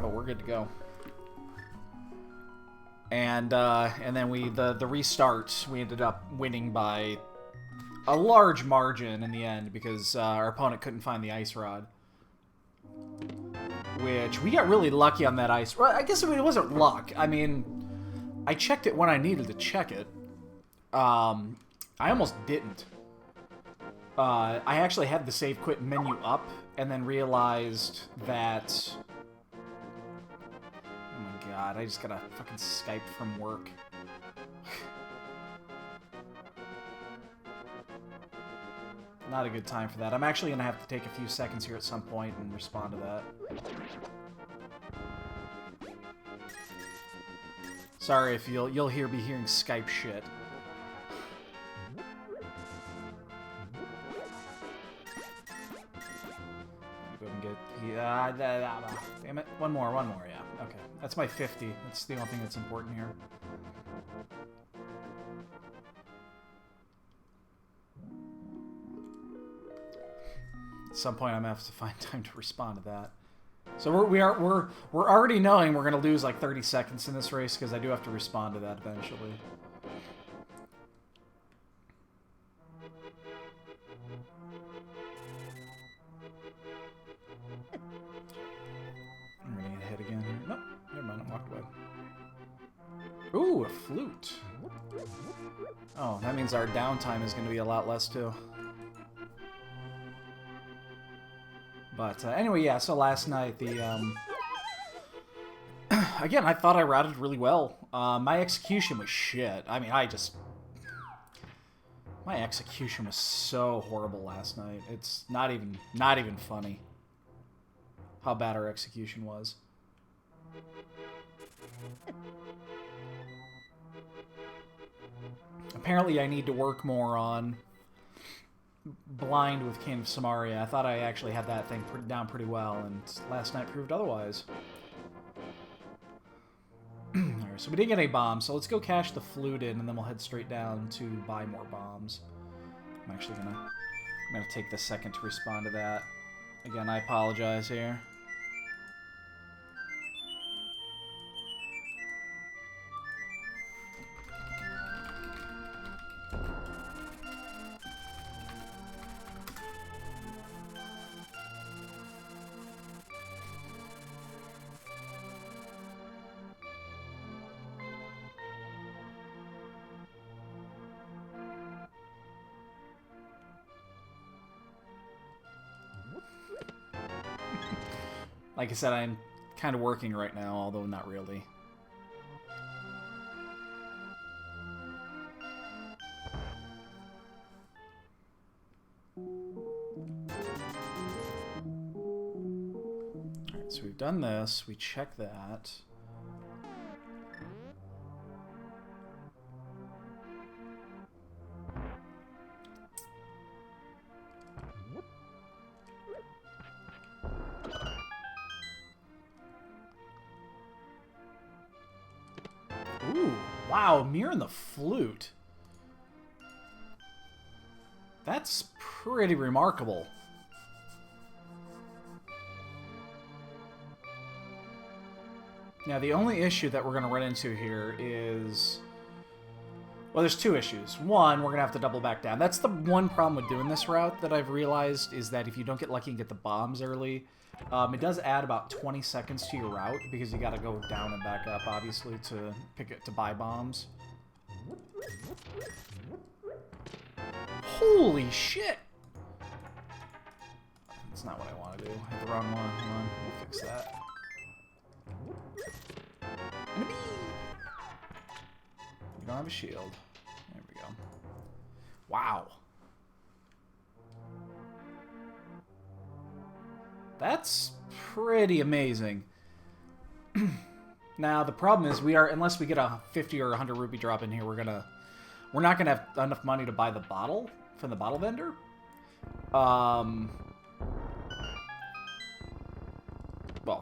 but we're good to go. And then the restart, we ended up winning by a large margin in the end because our opponent couldn't find the ice rod. Which, we got really lucky on that ice. Well, I guess it wasn't luck. I mean, I checked it when I needed to check it. I almost didn't. I actually had the save quit menu up and then realized that... Oh my god, I just got a fucking Skype from work. Not a good time for that. I'm actually going to have to take a few seconds here at some point and respond to that. Sorry if you'll be hearing Skype shit. Go and get... damn it. One more, yeah. Okay. That's my 50. That's the only thing that's important here. At some point, I'm gonna have to find time to respond to that. So we're already knowing we're gonna lose like 30 seconds in this race because I do have to respond to that eventually. I'm gonna get hit again here. Nope, never mind. I walked away. Ooh, a flute. Oh, that means our downtime is gonna be a lot less too. But anyway, yeah, so last night, again, I thought I routed really well. My execution was shit. I mean, my execution was so horrible last night. It's not even funny how bad our execution was. Apparently, I need to work more on blind with King of Samaria. I thought I actually had that thing down pretty well, and last night proved otherwise. Alright, so we didn't get any bombs, so let's go cash the flute in, and then we'll head straight down to buy more bombs. I'm gonna take this second to respond to that. Again, I apologize here. Like I said, I'm kind of working right now, although not really. Alright, so we've done this. We check that. Ooh, wow, mirror and the flute. That's pretty remarkable. Now, the only issue that we're going to run into here is... Well, there's two issues. One, we're going to have to double back down. That's the one problem with doing this route that I've realized, is that if you don't get lucky and get the bombs early, it does add about 20 seconds to your route, because you got to go down and back up, obviously, to buy bombs. Holy shit! That's not what I want to do. I hit the wrong one. Hold on. We'll fix that. Enemy! We don't have a shield. There we go. Wow. That's pretty amazing. Now, the problem is unless we get a 50 or 100 rupee drop in here, we're not gonna have enough money to buy the bottle from the bottle vendor. Well,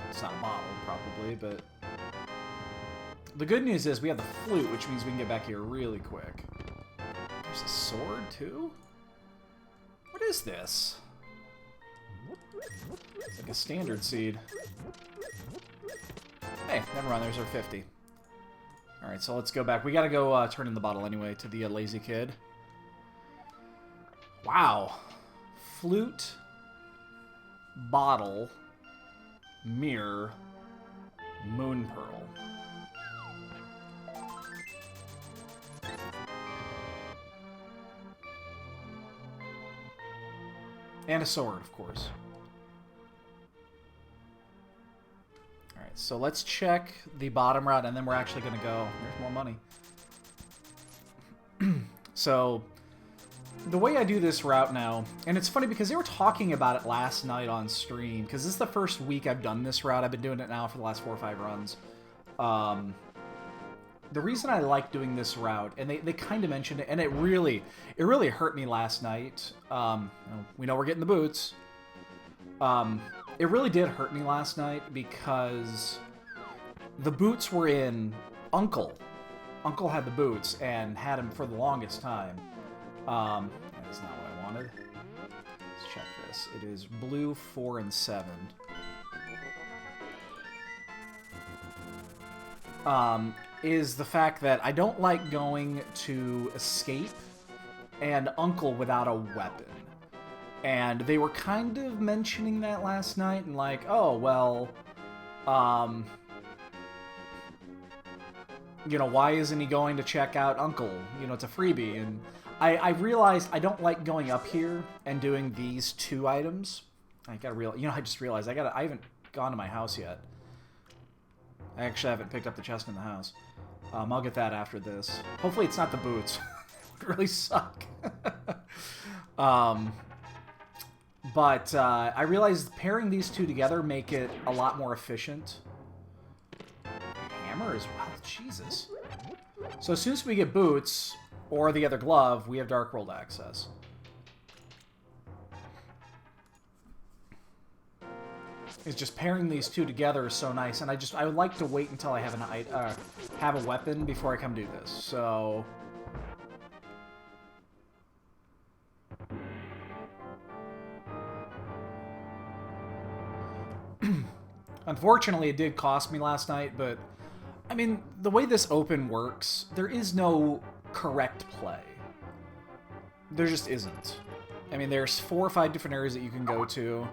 it's not a bottle, probably, but the good news is we have the flute, which means we can get back here really quick. There's a sword, too? What is this? It's like a standard seed. Okay, never mind. There's our 50. Alright, so let's go back. We gotta go turn in the bottle anyway to the lazy kid. Wow. Flute, bottle, mirror, moon pearl. And a sword, of course. Alright, so let's check the bottom route, and then we're actually going to go... There's more money. So, the way I do this route now... And it's funny because they were talking about it last night on stream, because this is the first week I've done this route. I've been doing it now for the last 4 or 5 runs. The reason I like doing this route, and they kind of mentioned it, and it really hurt me last night. We know we're getting the boots. It really did hurt me last night because the boots were in Uncle. Uncle had the boots and had them for the longest time. That is not what I wanted. Let's check this. It is blue 4 and 7. Is the fact that I don't like going to escape and Uncle without a weapon. And they were kind of mentioning that last night, and like, oh, well, you know, why isn't he going to check out Uncle? You know, it's a freebie. And I realized I don't like going up here and doing these 2 items. I just realized I haven't gone to my house yet. I actually haven't picked up the chest in the house. I'll get that after this. Hopefully it's not the boots. It would really suck. But I realized pairing these 2 together make it a lot more efficient. Hammer as well. Jesus. So as soon as we get boots, or the other glove, we have Dark World access. It's just pairing these 2 together is so nice, and I would like to wait until I have have a weapon before I come do this. So unfortunately, it did cost me last night, but I mean, the way this open works, there is no correct play. There just isn't. I mean, there's 4 or 5 different areas that you can go to.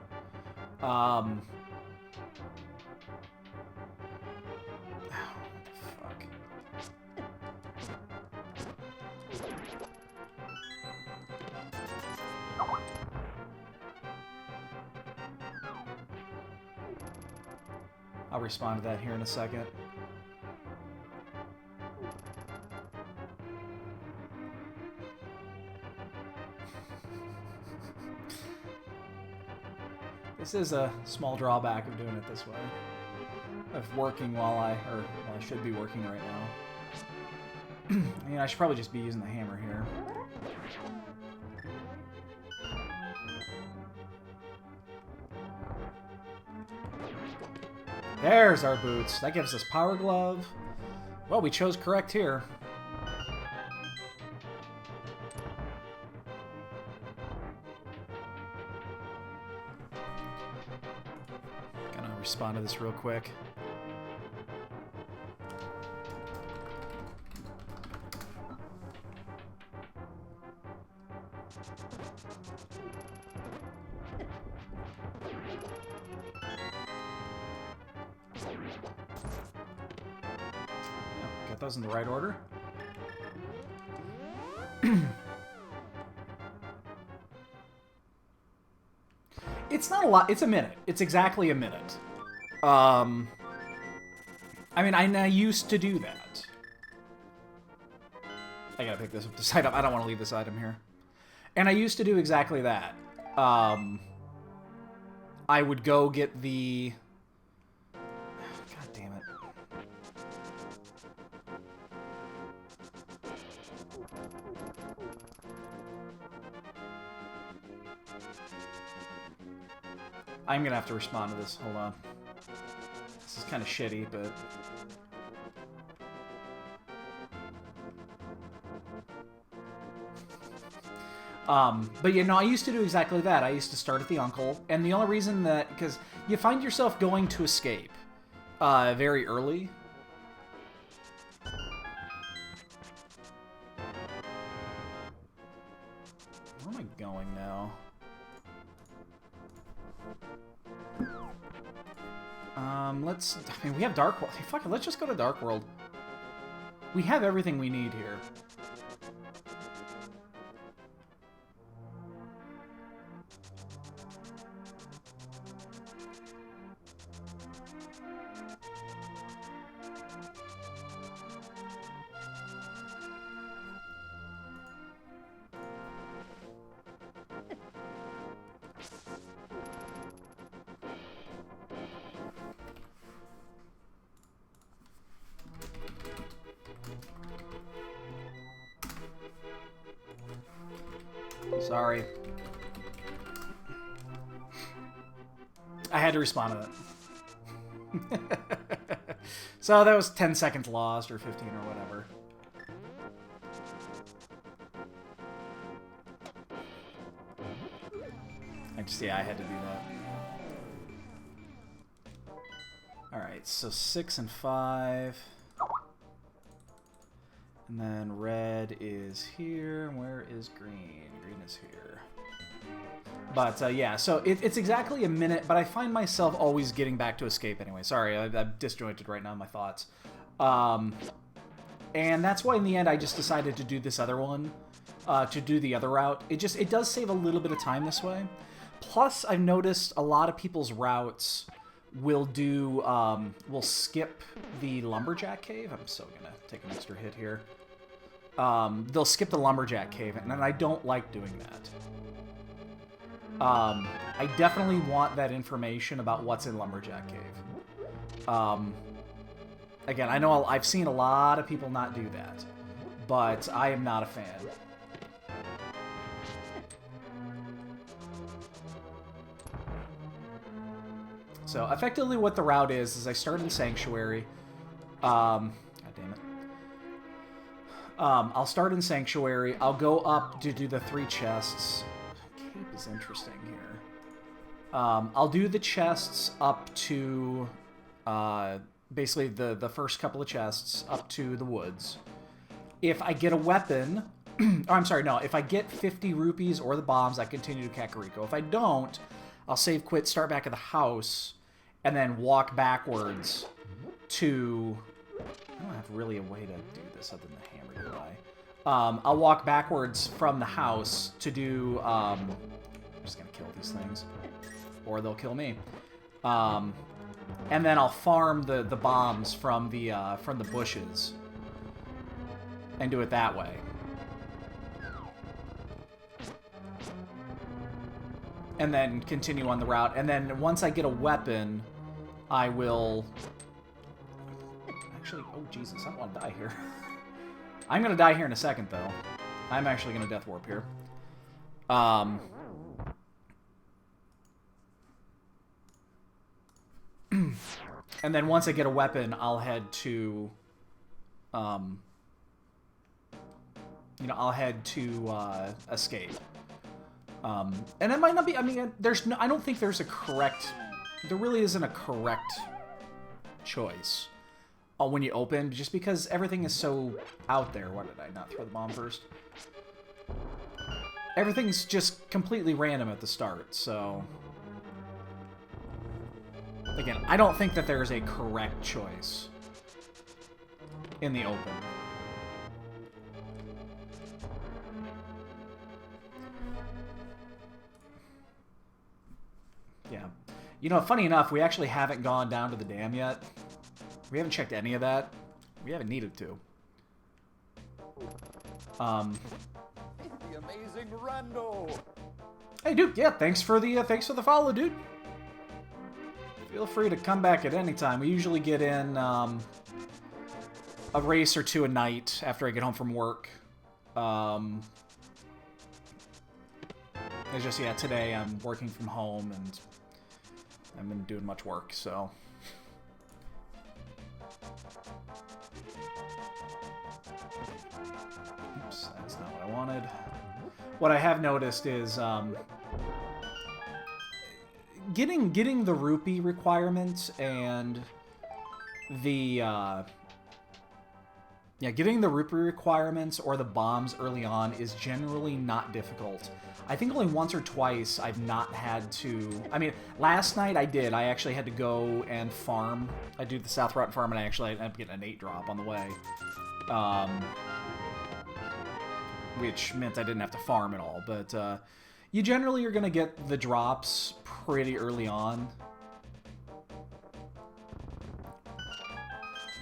I'll respond to that here in a second. This is a small drawback of doing it this way. Of working while I should be working right now. I mean, I should probably just be using the hammer here. There's our boots. That gives us Power Glove. Well, we chose correct here. Gonna respond to this real quick. Got those in the right order. It's not a lot. It's a minute. It's exactly a minute. I mean, I used to do that. I gotta pick this item. I don't want to leave this item here. And I used to do exactly that. I would go get the... God damn it. I'm gonna have to respond to this. Hold on. This is kind of shitty, but... But you know, I used to do exactly that. I used to start at the uncle, and the only reason that... Because you find yourself going to escape, very early. Where am I going now? Let's... I mean, we have Dark World. Hey, fuck it, let's just go to Dark World. We have everything we need here. Sorry. I had to respond to that. So that was 10 seconds lost, or 15, or whatever. Yeah, I had to do that. Alright, so 6 and 5. And then red is here. Where is green? Green is here. But, yeah, so it's exactly a minute, but I find myself always getting back to escape anyway. Sorry, I'm disjointed right now in my thoughts. And that's why in the end I just decided to do this other one, to do the other route. It does save a little bit of time this way. Plus, I've noticed a lot of people's routes will do, will skip the Lumberjack Cave. I'm so gonna take an extra hit here. They'll skip the Lumberjack Cave, and I don't like doing that. I definitely want that information about what's in Lumberjack Cave. Again, I know I've seen a lot of people not do that, but I am not a fan. So, effectively what the route is I start in Sanctuary. God damn it. I'll start in Sanctuary. I'll go up to do the 3 chests. Cape is interesting here. I'll do the chests up to, basically the first couple of chests up to the woods. If I get a weapon, oh, I'm sorry, no. If I get 50 rupees or the bombs, I continue to Kakariko. If I don't, I'll save, quit, start back at the house, and then walk backwards to... I don't have really a way to do this other than the hammer, do I? I'll walk backwards from the house to do... I'm just going to kill these things. Or they'll kill me. And then I'll farm the bombs from the bushes. And do it that way. And then continue on the route. And then once I get a weapon, I will... Actually, oh Jesus, I don't want to die here. I'm going to die here in a second, though. I'm actually going to death warp here. And then once I get a weapon, I'll head to... you know, I'll head to escape. And it might not be, I mean, there's no, I don't think there's a correct, there really isn't a correct choice when you open, just because everything is so out there. Why did I not throw the bomb first? Everything's just completely random at the start, so... Again, I don't think that there's a correct choice in the open. Yeah. You know, funny enough, we actually haven't gone down to the dam yet. We haven't checked any of that. We haven't needed to. The amazing Rando. Hey, dude. Yeah, thanks for the follow, dude. Feel free to come back at any time. We usually get in a race or two a night after I get home from work. It's just, yeah, today I'm working from home and I haven't been doing much work, so... Oops, that's not what I wanted. What I have noticed is, getting the rupee requirement and the, yeah, getting the rupee requirements or the bombs early on is generally not difficult. I think only once or twice I've not had to... I mean, last night I did. I actually had to go and farm. I do the South Route farm, and I actually ended up getting an 8 drop on the way. Which meant I didn't have to farm at all. But you generally are going to get the drops pretty early on.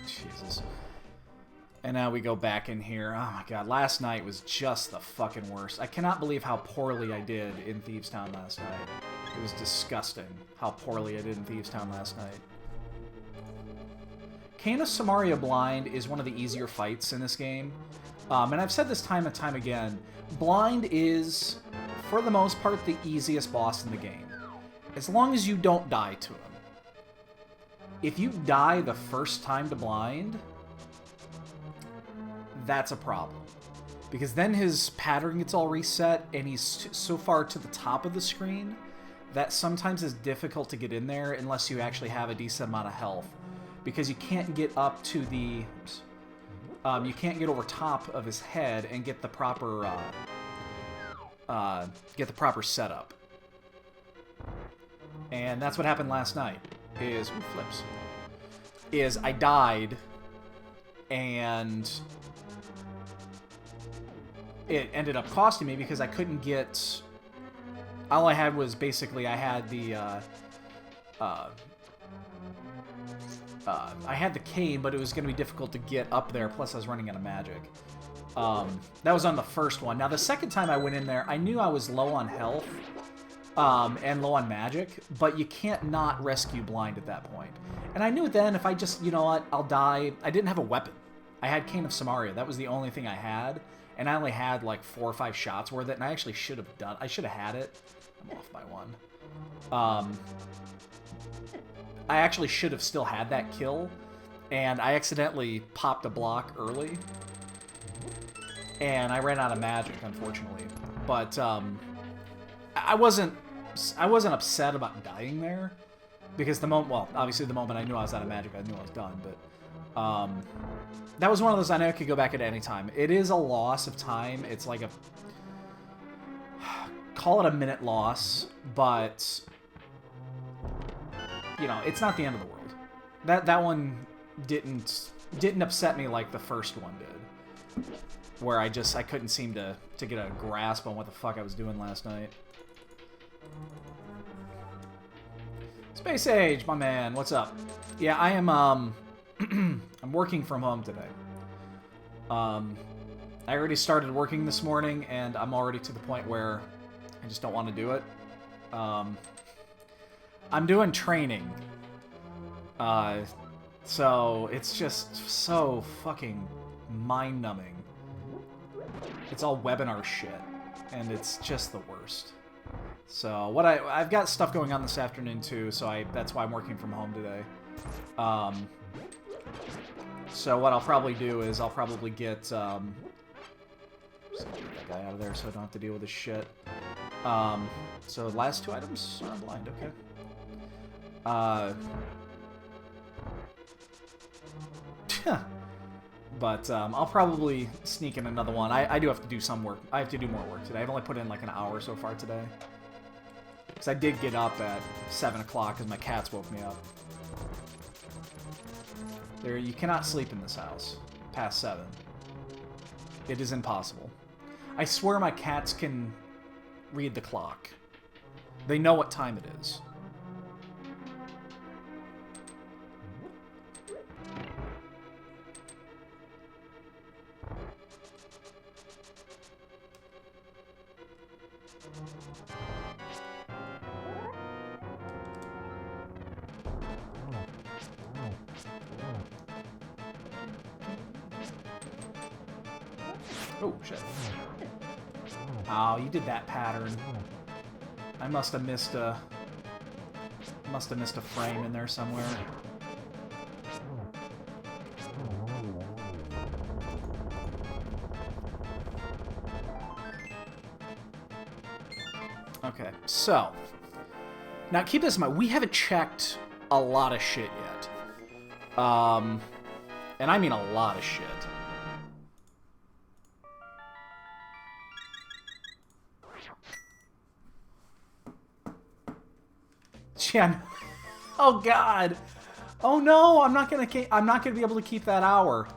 Jesus. And now we go back in here. Oh my god, last night was just the fucking worst. I cannot believe how poorly I did in Thieves Town last night. It was disgusting how poorly I did in Thieves Town last night. Cane of Samaria Blind is one of the easier fights in this game. And I've said this time and time again, Blind is, for the most part, the easiest boss in the game. As long as you don't die to him. If you die the first time to Blind... that's a problem. Because then his pattern gets all reset, and he's so far to the top of the screen that sometimes it's difficult to get in there unless you actually have a decent amount of health. Because you can't get up to the... you can't get over top of his head and get the proper... setup. And that's what happened last night. Is... Ooh, flips. Is I died, and... it ended up costing me because I couldn't get... all I had was basically I had the cane, but it was going to be difficult to get up there, plus I was running out of magic. That was on the first one. Now, the second time I went in there, I knew I was low on health and low on magic, but you can't not rescue Blind at that point. And I knew then if I just, you know what, I'll die. I didn't have a weapon. I had Cane of Samaria. That was the only thing I had. And I only had like 4 or 5 shots worth it, and I actually should have done... I should have had it. I'm off by 1. I actually should have still had that kill, and I accidentally popped a block early, and I ran out of magic, unfortunately. But I wasn't upset about dying there, because the moment... well, obviously the moment I knew I was out of magic, I knew I was done, but... that was one of those I know I could go back at any time. It is a loss of time. It's like a... call it a minute loss, but... you know, it's not the end of the world. That one didn't upset me like the first one did. Where I couldn't seem to get a grasp on what the fuck I was doing last night. Space Age, my man, what's up? Yeah, I am, I'm working from home today. I already started working this morning, and I'm already to the point where I just don't want to do it. I'm doing training. So it's just so fucking mind-numbing. It's all webinar shit, and it's just the worst. So what I've got stuff going on this afternoon too, so that's why I'm working from home today. So what I'll probably do is I'll probably get just get that guy out of there so I don't have to deal with this shit. So the last 2 items are blind, okay. But I'll probably sneak in another one. I do have to do some work. I have to do more work today. I've only put in like an hour so far today. Because I did get up at 7 o'clock because my cats woke me up. You cannot sleep in this house past 7. It is impossible. I swear my cats can read the clock. They know what time it is. Oh, shit. Oh, you did that pattern. I must have missed a frame in there somewhere. Okay, so now keep this in mind. We haven't checked a lot of shit yet. And I mean a lot of shit. Yeah. Oh God. Oh no, I'm not gonna be able to keep that hour.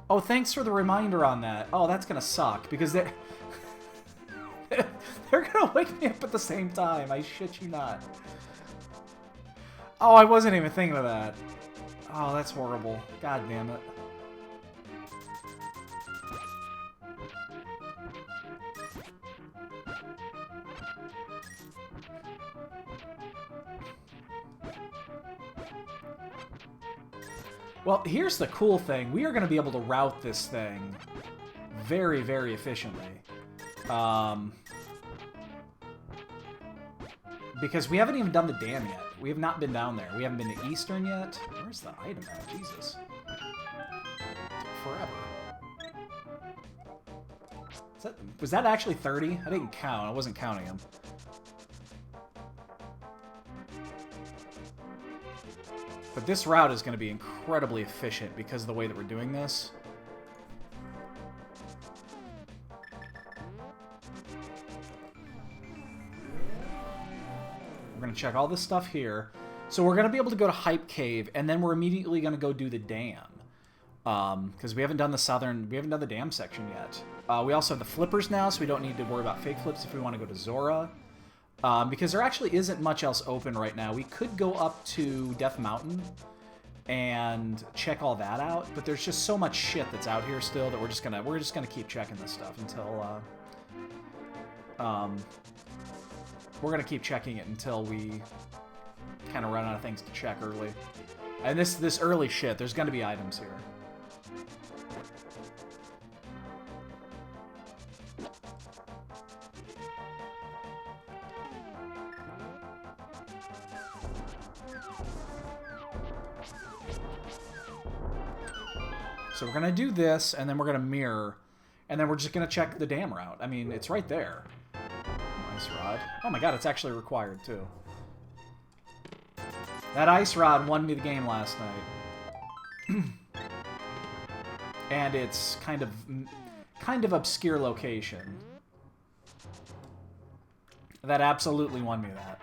Oh, thanks for the reminder on that. Oh, that's gonna suck because they're gonna wake me up at the same time. I shit you not. Oh, I wasn't even thinking of that. Oh, that's horrible. God damn it. Well, here's the cool thing. We are going to be able to route this thing very, very efficiently. Because we haven't even done the dam yet. We have not been down there. We haven't been to Eastern yet. Where's the item at? Jesus. Took forever. Was that actually 30? I didn't count. I wasn't counting them. But this route is going to be incredibly efficient because of the way that we're doing this. We're going to check all this stuff here. So we're going to be able to go to Hype Cave, and then we're immediately going to go do the dam. Because we haven't done the dam section yet. We also have the flippers now, so we don't need to worry about fake flips if we want to go to Zora. Because there actually isn't much else open right now. We could go up to Death Mountain and check all that out, but there's just so much shit that's out here still that we're just gonna keep checking this stuff until we're gonna keep checking it until we kind of run out of things to check early. And this early shit, there's gonna be items here. So we're going to do this, and then we're going to mirror, and then we're just going to check the dam route. I mean, it's right there. Ice rod. Oh my god, it's actually required, too. That ice rod won me the game last night. And it's kind of obscure location. That absolutely won me that.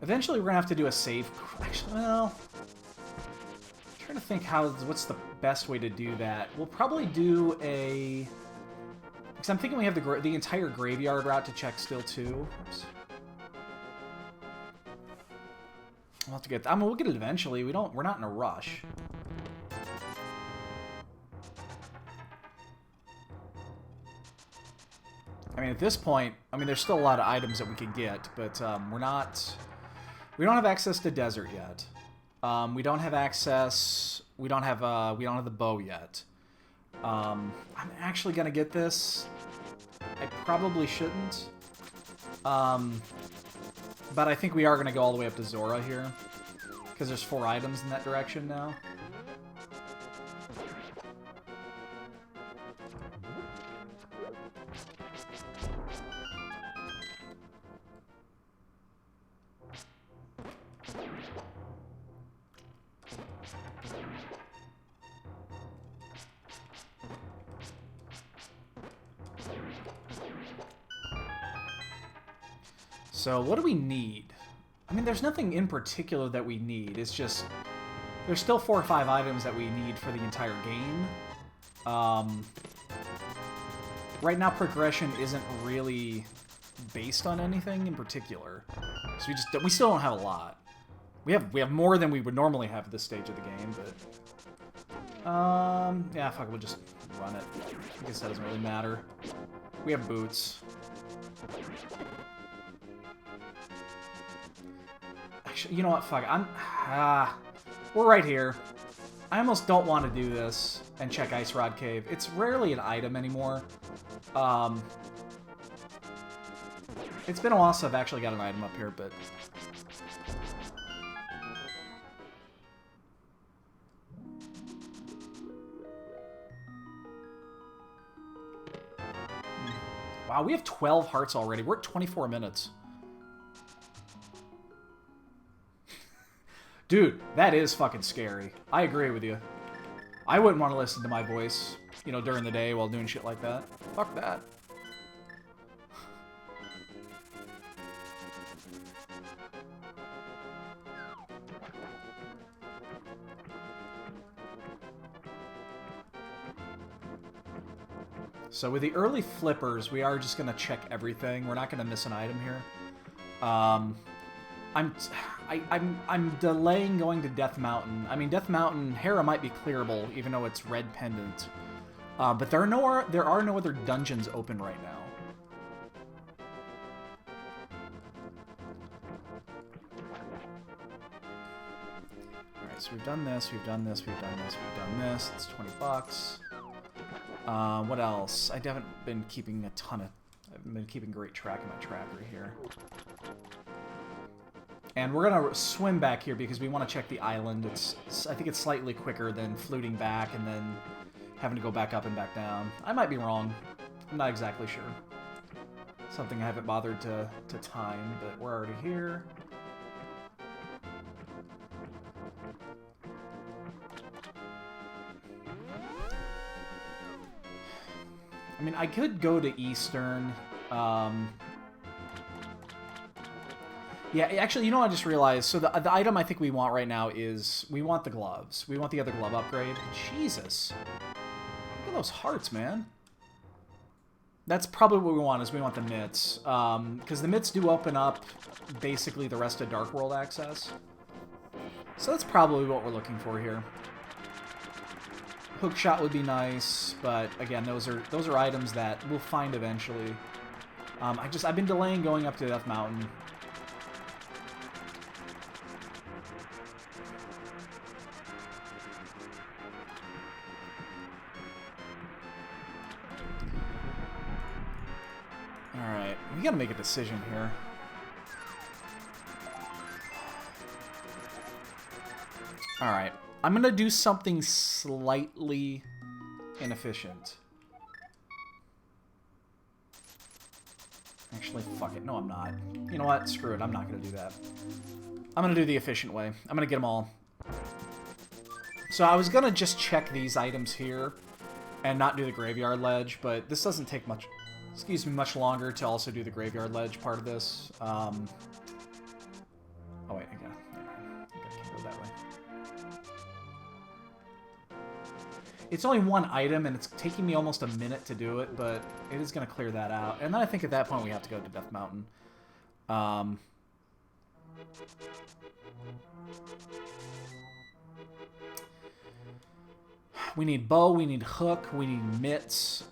Eventually, we're gonna have to do a save. Actually, well, I'm trying to think what's the best way to do that. We'll probably do a. Because I'm thinking we have the entire graveyard route to check still too. Oops. We'll have to get. I mean, we'll get it eventually. We're not in a rush. I mean, at this point, I mean, there's still a lot of items that we could get, but we're not. We don't have access to desert yet. We don't have access. We don't have the bow yet. I'm actually gonna get this. I probably shouldn't. But I think we are gonna go all the way up to Zora here, because there's 4 items in that direction now. So what do we need? I mean, there's nothing in particular that we need. It's just there's still 4 or 5 items that we need for the entire game. Right now, progression isn't really based on anything in particular, so we still don't have a lot. We have more than we would normally have at this stage of the game, but yeah, fuck it, we'll just run it. I guess that doesn't really matter. We have boots. Actually, you know what? Fuck it. We're right here. I almost don't want to do this and check Ice Rod Cave. It's rarely an item anymore. It's been a while since I've actually got an item up here, but... Wow, Wow, we have 12 hearts already. We're at 24 minutes. Dude, that is fucking scary. I agree with you. I wouldn't want to listen to my voice, you know, during the day while doing shit like that. Fuck that. So with the early flippers, we are just gonna check everything. We're not gonna miss an item here. I'm delaying going to Death Mountain. I mean, Death Mountain, Hera might be clearable, even though it's red pendant. But there are no other dungeons open right now. Alright, so we've done this, we've done this, we've done this, we've done this. It's 20 bucks. What else? I haven't been keeping I've been keeping great track of my tracker here. And we're gonna swim back here because we want to check the island. I think it's slightly quicker than fluting back and then having to go back up and back down. I might be wrong. I'm not exactly sure. Something I haven't bothered to time, but we're already here. I mean, I could go to Eastern. Yeah, actually, you know what I just realized? So the item I think we want right now is... We want the gloves. We want the other glove upgrade. Jesus. Look at those hearts, man. That's probably what we want, is we want the mitts. Because the mitts do open up basically the rest of Dark World access. So that's probably what we're looking for here. Hookshot would be nice, but again, those are items that we'll find eventually. I've been delaying going up to Death Mountain. Alright, we gotta make a decision here. Alright, I'm gonna do something slightly inefficient. Actually, fuck it. No, I'm not. You know what? Screw it. I'm not gonna do that. I'm gonna do the efficient way. I'm gonna get them all. So I was gonna just check these items here and not do the graveyard ledge, but this doesn't take much... Excuse me, much longer to also do the graveyard ledge part of this. Oh wait, I can't go that way. It's only one item, and it's taking me almost a minute to do it, but it is going to clear that out. And then I think at that point we have to go to Death Mountain. We need bow, we need hook, we need mitts.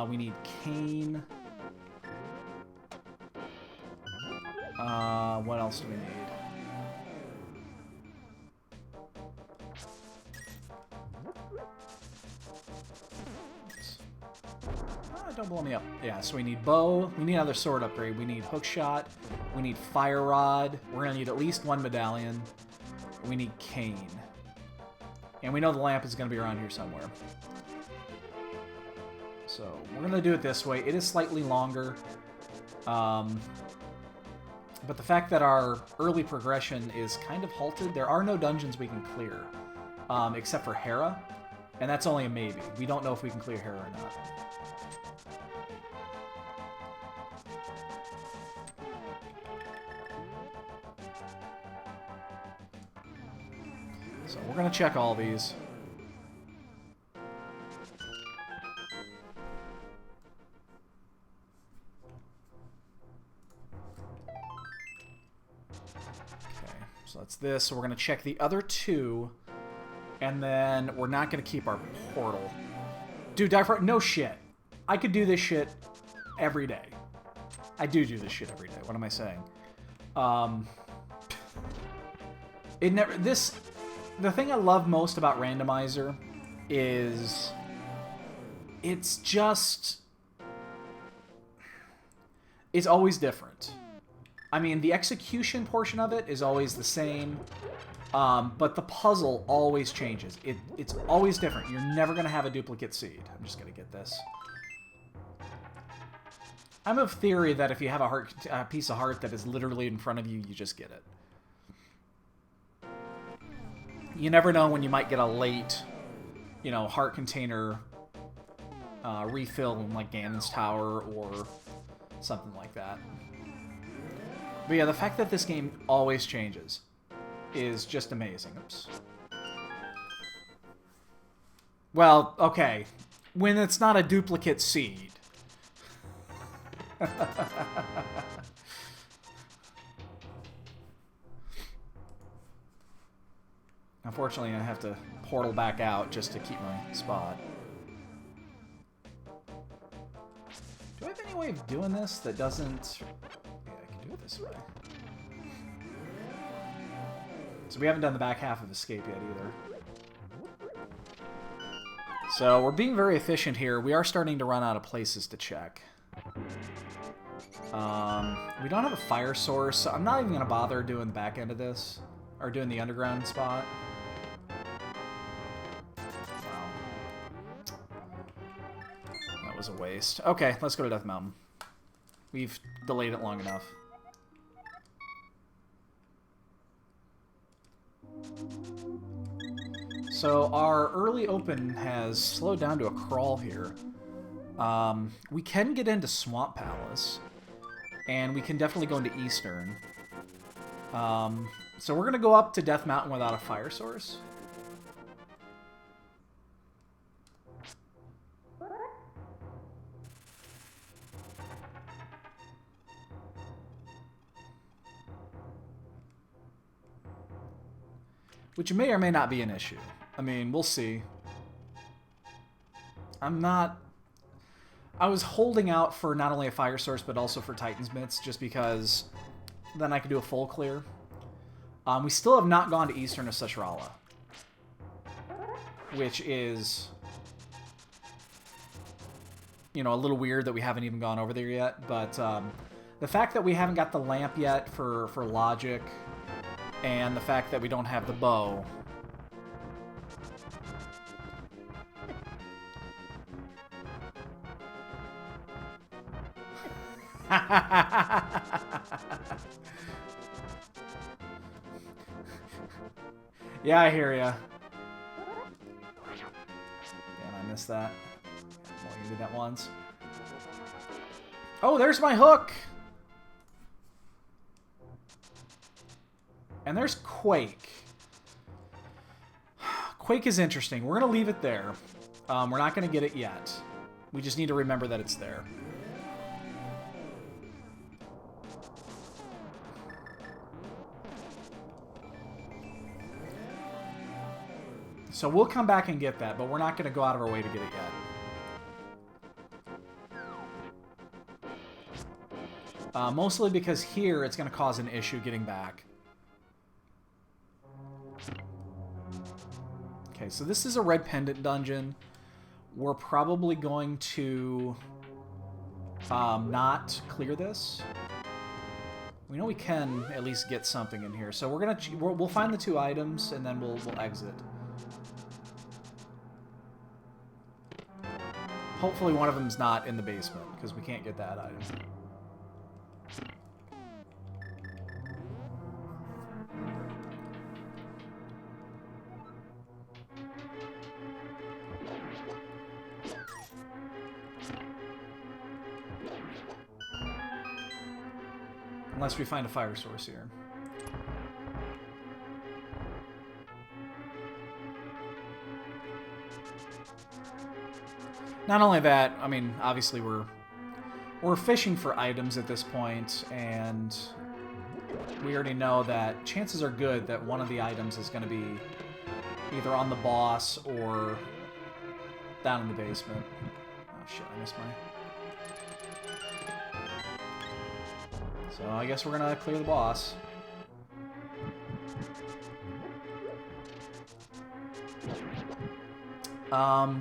We need cane. What else do we need? Don't blow me up. Yeah, so we need bow. We need another sword upgrade. We need hookshot. We need fire rod. We're going to need at least one medallion. We need cane. And we know the lamp is going to be around here somewhere. So, we're going to do it this way. It is slightly longer. But the fact that our early progression is kind of halted, there are no dungeons we can clear. Except for Hera. And that's only a maybe. We don't know if we can clear Hera or not. So, we're going to check all these. So that's this. So we're going to check the other two. And then we're not going to keep our portal. Dude, no shit. I could do this shit every day. I do this shit every day. What am I saying? The thing I love most about Randomizer is it's always different. I mean, the execution portion of it is always the same, but the puzzle always changes. It's always different. You're never going to have a duplicate seed. I'm just going to get this. I'm of theory that if you have a piece of heart that is literally in front of you, you just get it. You never know when you might get a late, you know, heart container refill in like Ganon's Tower or something like that. But yeah, the fact that this game always changes is just amazing. Oops. Well, okay. When it's not a duplicate seed. Unfortunately, I have to portal back out just to keep my spot. Do I have any way of doing this that doesn't... Yeah, I can do it this way. So we haven't done the back half of Escape yet either. So we're being very efficient here. We are starting to run out of places to check. We don't have a fire source, so I'm not even going to bother doing the back end of this. Or doing the underground spot. Wow. That was a waste. Okay, let's go to Death Mountain. We've delayed it long enough. So our early open has slowed down to a crawl here. We can get into Swamp Palace, and we can definitely go into Eastern. So we're going to go up to Death Mountain without a fire source. Which may or may not be an issue. I mean, we'll see. I was holding out for not only a fire source, but also for Titan's Mitts, just because then I could do a full clear. We still have not gone to Eastern of Sashrala, which is, you know, a little weird that we haven't even gone over there yet. But the fact that we haven't got the lamp yet for logic, and the fact that we don't have the bow. Yeah, I hear ya. Damn, I missed that. Well, you did that once. Oh, there's my hook! And there's Quake. Quake is interesting. We're going to leave it there. We're not going to get it yet. We just need to remember that it's there. So we'll come back and get that, but we're not going to go out of our way to get it yet. Mostly because here it's going to cause an issue getting back. Okay, so this is a red pendant dungeon. We're probably going to not clear this. We know we can at least get something in here, so we'll find the 2 items and then we'll exit. Hopefully one of them's not in the basement, because we can't get that item. Unless we find a fire source here. Not only that, I mean, obviously we're fishing for items at this point, and we already know that chances are good that one of the items is going to be either on the boss or down in the basement. Oh shit, I missed my... So I guess we're gonna clear the boss.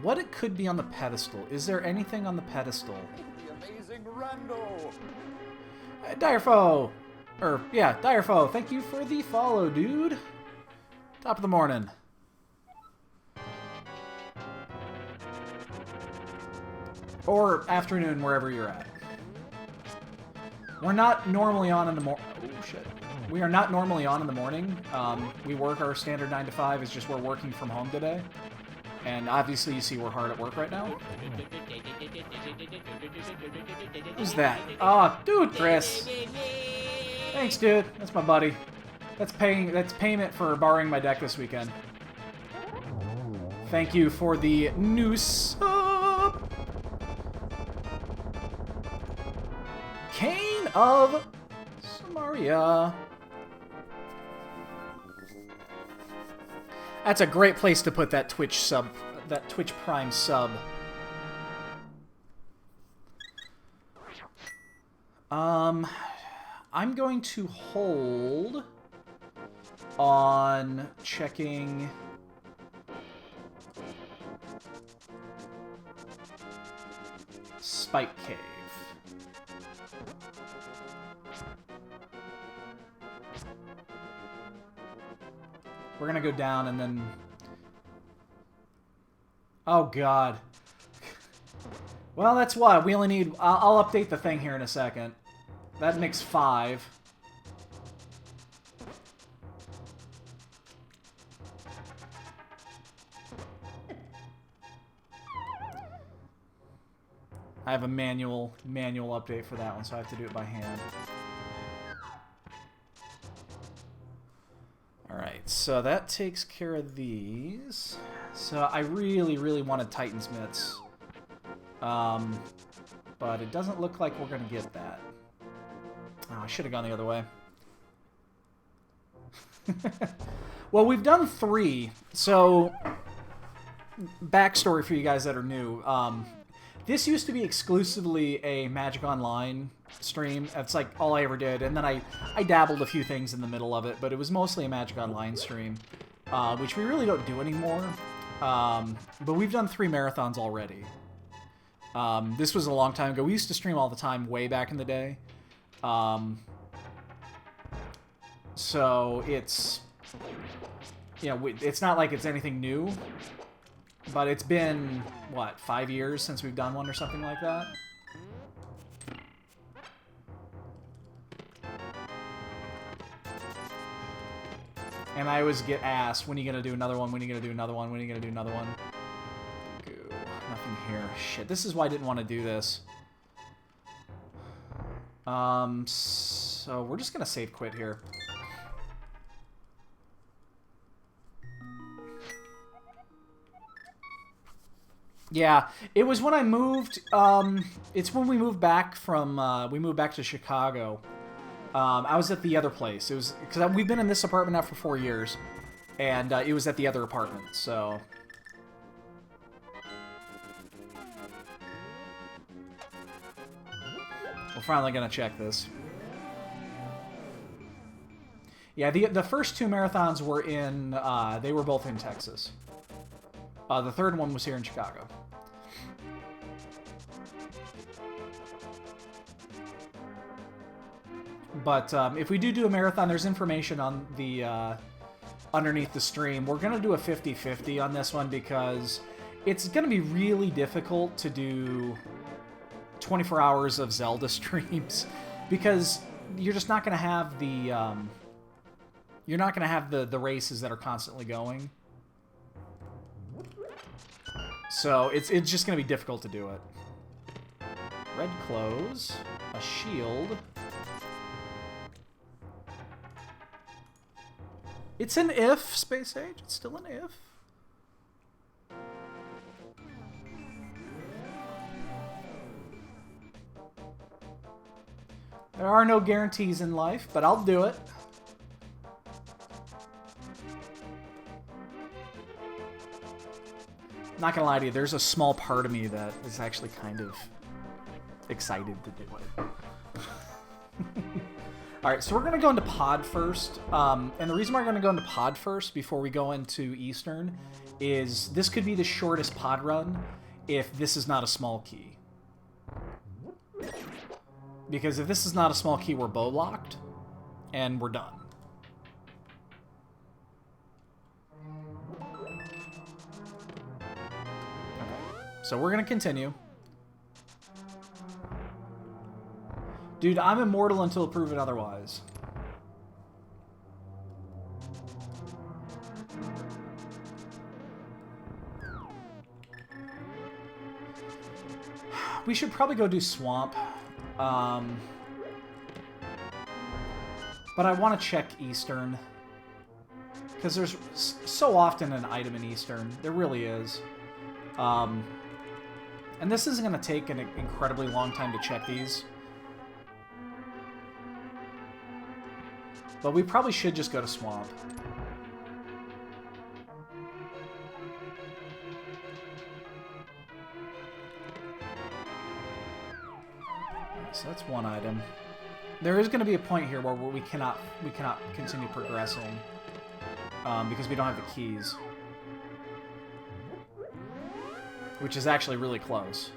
What it could be on the pedestal. Is there anything on the pedestal? The amazing Rando! Direfo! Direfo, thank you for the follow, dude. Top of the morning. Or afternoon, wherever you're at. We're not normally on in the morning. Oh, shit. We are not normally on in the morning. We work our standard 9 to 5. It's just we're working from home today. And obviously you see we're hard at work right now. Who's that? Oh, dude, Chris. Thanks, dude. That's my buddy. That's payment for borrowing my deck this weekend. Thank you for the new sub. Kane of Samaria. That's a great place to put that Twitch sub, that Twitch Prime sub. I'm going to hold on checking Spike Cave. We're gonna go down and then... Oh, God. Well, that's why. We only need... I'll update the thing here in a second. That makes 5. I have a manual update for that one, so I have to do it by hand. Alright, so that takes care of these. So I really, really wanted Titan's Mitts. But it doesn't look like we're going to get that. Oh, I should have gone the other way. Well, we've done 3. So, backstory for you guys that are new. This used to be exclusively a Magic Online stream. That's like all I ever did. And then I dabbled a few things in the middle of it, but it was mostly a Magic Online stream, which we really don't do anymore. But we've done 3 marathons already. This was a long time ago. We used to stream all the time way back in the day. So it's, you know, it's not like it's anything new, but it's been, what, 5 years since we've done one or something like that? And I always get asked, when are you going to do another one? When are you going to do another one? When are you going to do another one? Goo. Nothing here. Shit, this is why I didn't want to do this. So we're just going to save quit here. Yeah, it was when I moved, it's when we moved back from, we moved back to Chicago. I was at the other place. It was, because we've been in this apartment now for 4 years, and it was at the other apartment, so... We're finally gonna check this. Yeah, the first 2 marathons were in, they were both in Texas. The third one was here in Chicago. But if we do a marathon, there's information on the underneath the stream. We're going to do a 50-50 on this one because it's going to be really difficult to do 24 hours of Zelda streams because you're just not going to have the you're not going to have the races that are constantly going. So it's just going to be difficult to do it. Red clothes, a shield. It's an if, Space Age. It's still an if. There are no guarantees in life, but I'll do it. Not gonna lie to you, there's a small part of me that is actually kind of excited to do it. Alright, so we're going to go into Pod first. And the reason we're going to go into Pod first before we go into Eastern is this could be the shortest Pod run if this is not a small key. Because if this is not a small key, we're bow locked, and we're done. So we're going to continue. Dude, I'm immortal until proven otherwise. We should probably go do Swamp. But I want to check Eastern. Because there's so often an item in Eastern. There really is. And this isn't going to take an incredibly long time to check these. But we probably should just go to Swamp. So that's one item. There is going to be a point here where we cannot continue progressing because we don't have the keys, which is actually really close.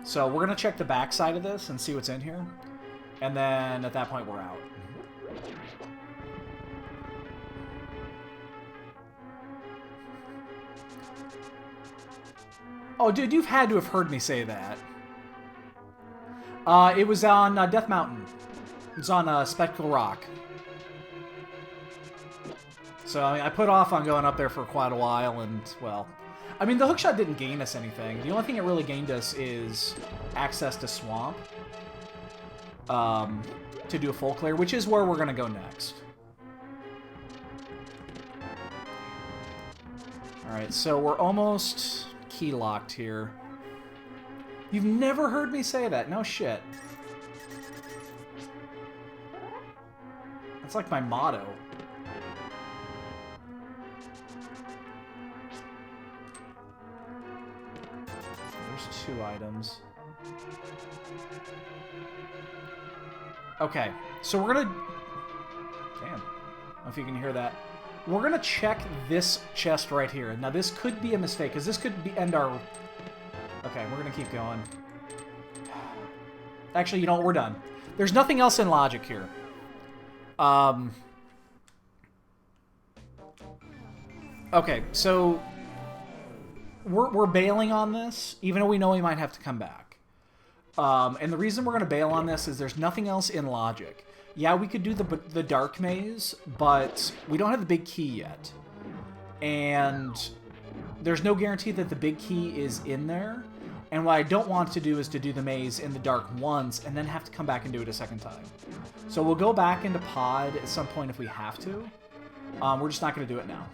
So we're going to check the back side of this and see what's in here, and then at that point we're out. Oh, dude, you've had to have heard me say that. It was on Death Mountain. It was on Spectacle Rock. So I put off on going up there for quite a while, and, well... I mean, the hookshot didn't gain us anything. The only thing it really gained us is access to Swamp. To do a full clear, which is where we're going to go next. Alright, so we're almost key-locked here. You've never heard me say that. No shit. That's like my motto. There's 2 items. Okay, so we're gonna... Damn. I don't know if you can hear that. We're gonna check this chest right here. Now, this could be a mistake, because this could end our... Okay, we're gonna keep going. Actually, you know what? We're done. There's nothing else in logic here. Okay, so... We're bailing on this, even though we know we might have to come back. And the reason we're going to bail on this is there's nothing else in logic. Yeah, we could do the dark maze, but we don't have the big key yet. And there's no guarantee that the big key is in there. And what I don't want to do is to do the maze in the dark once and then have to come back and do it a second time. So we'll go back into pod at some point if we have to. We're just not going to do it now.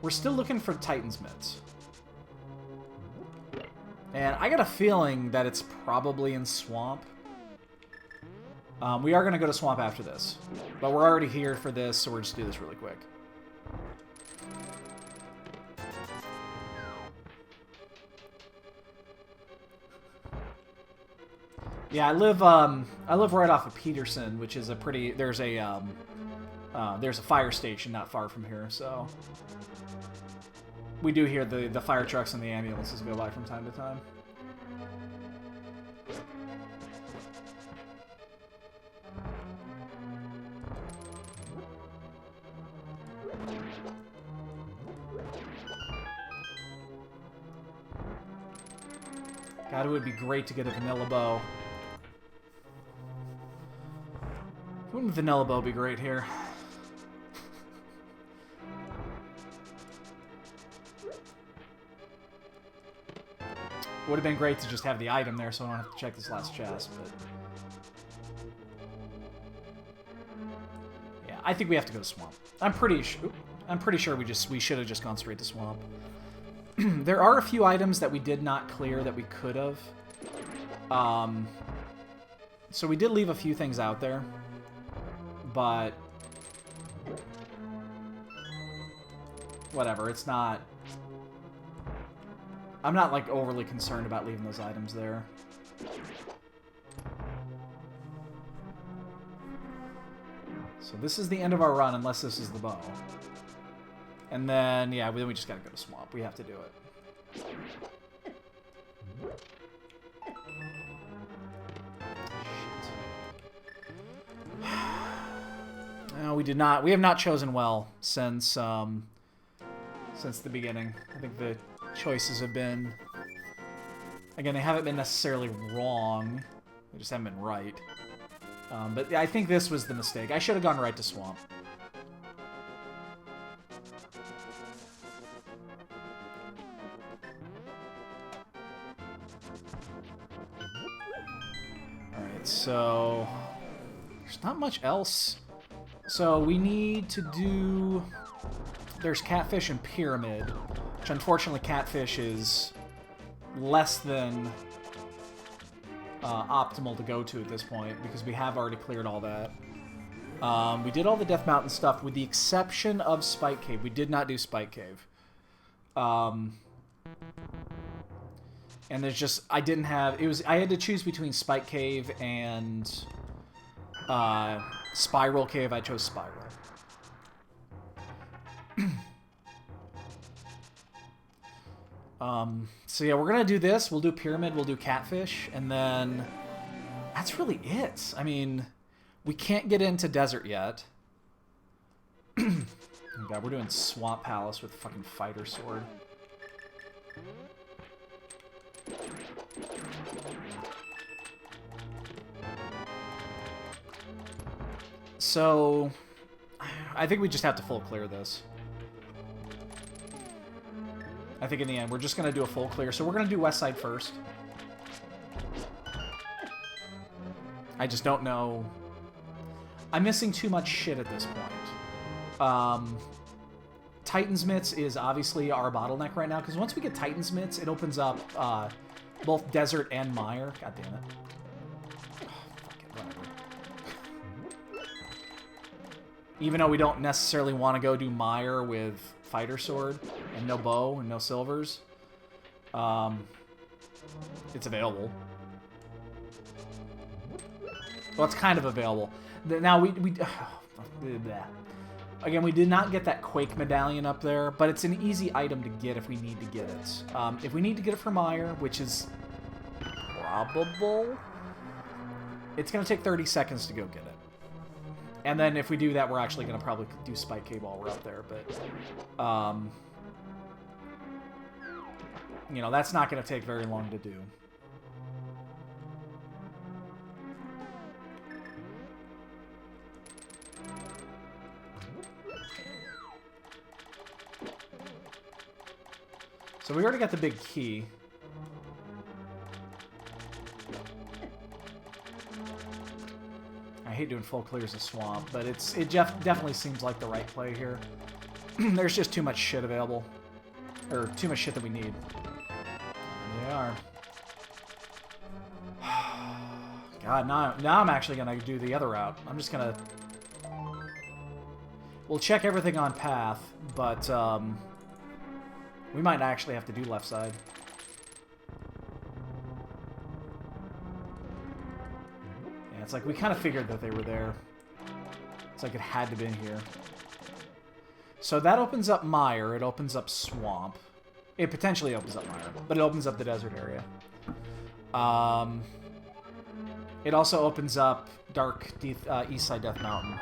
We're still looking for Titan's Mitts. And I got a feeling that it's probably in Swamp. We are going to go to Swamp after this. But we're already here for this, so we'll just do this really quick. Yeah, I live right off of Peterson, which is a pretty... There's a fire station not far from here, so... We do hear the fire trucks and the ambulances go by from time to time. God, it would be great to get a vanilla bow. Wouldn't vanilla bow be great here? Would have been great to just have the item there so I don't have to check this last chest, but... Yeah, I think we have to go to Swamp. I'm pretty sure we should have just gone straight to Swamp. There are a few items that we did not clear that we could have. So we did leave a few things out there, but... Whatever, it's not... I'm not, like, overly concerned about leaving those items there. So this is the end of our run, unless this is the bow. And then, yeah, then we just gotta go to Swamp. We have to do it. Shit. No, we did not. We have not chosen well since since the beginning. I think the choices have been... Again, they haven't been necessarily wrong. They just haven't been right. But I think this was the mistake. I should have gone right to Swamp. Alright, so... There's not much else. So we need to do... There's Catfish and Pyramid, which unfortunately Catfish is less than optimal to go to at this point, because we have already cleared all that. We did all the Death Mountain stuff, with the exception of Spike Cave. We did not do Spike Cave. And there's just... I didn't have... I had to choose between Spike Cave and... Spiral Cave. I chose Spiral. So yeah, we're gonna do this. We'll do Pyramid, we'll do Catfish, and then that's really it. I mean, we can't get into Desert yet. Oh god, we're doing Swamp Palace with fucking Fighter Sword. So, I think we just have to full clear this. I think in the end, we're just going to do a full clear. So we're going to do West Side first. I just don't know. I'm missing too much shit at this point. Titan's Mitts is obviously our bottleneck right now, because once we get Titan's Mitts, it opens up both Desert and Mire. God damn it. Oh, fuck it, whatever. Even though we don't necessarily want to go do Mire with Fighter Sword and no bow and no silvers, it's available. Well, it's kind of available. Now, again, we did not get that Quake medallion up there, but it's an easy item to get if we need to get it. If we need to get it for Mire, which is probable, it's going to take 30 seconds to go get it. And then if we do that, we're actually going to probably do Spike Cave while we're out there, but... you know, that's not going to take very long to do. So we already got the big key. I hate doing full clears of Swamp, but it definitely seems like the right play here. There's just too much shit available. Or too much shit that we need. There they are. God, now I'm actually going to do the other route. I'm just going to... We'll check everything on path, but we might actually have to do left side. Yeah, it's like we kind of figured that they were there. It's like it had to be in here. So that opens up Mire, it opens up Swamp. It potentially opens up Mire, but it opens up the desert area. It also opens up Dark East Side Death Mountain.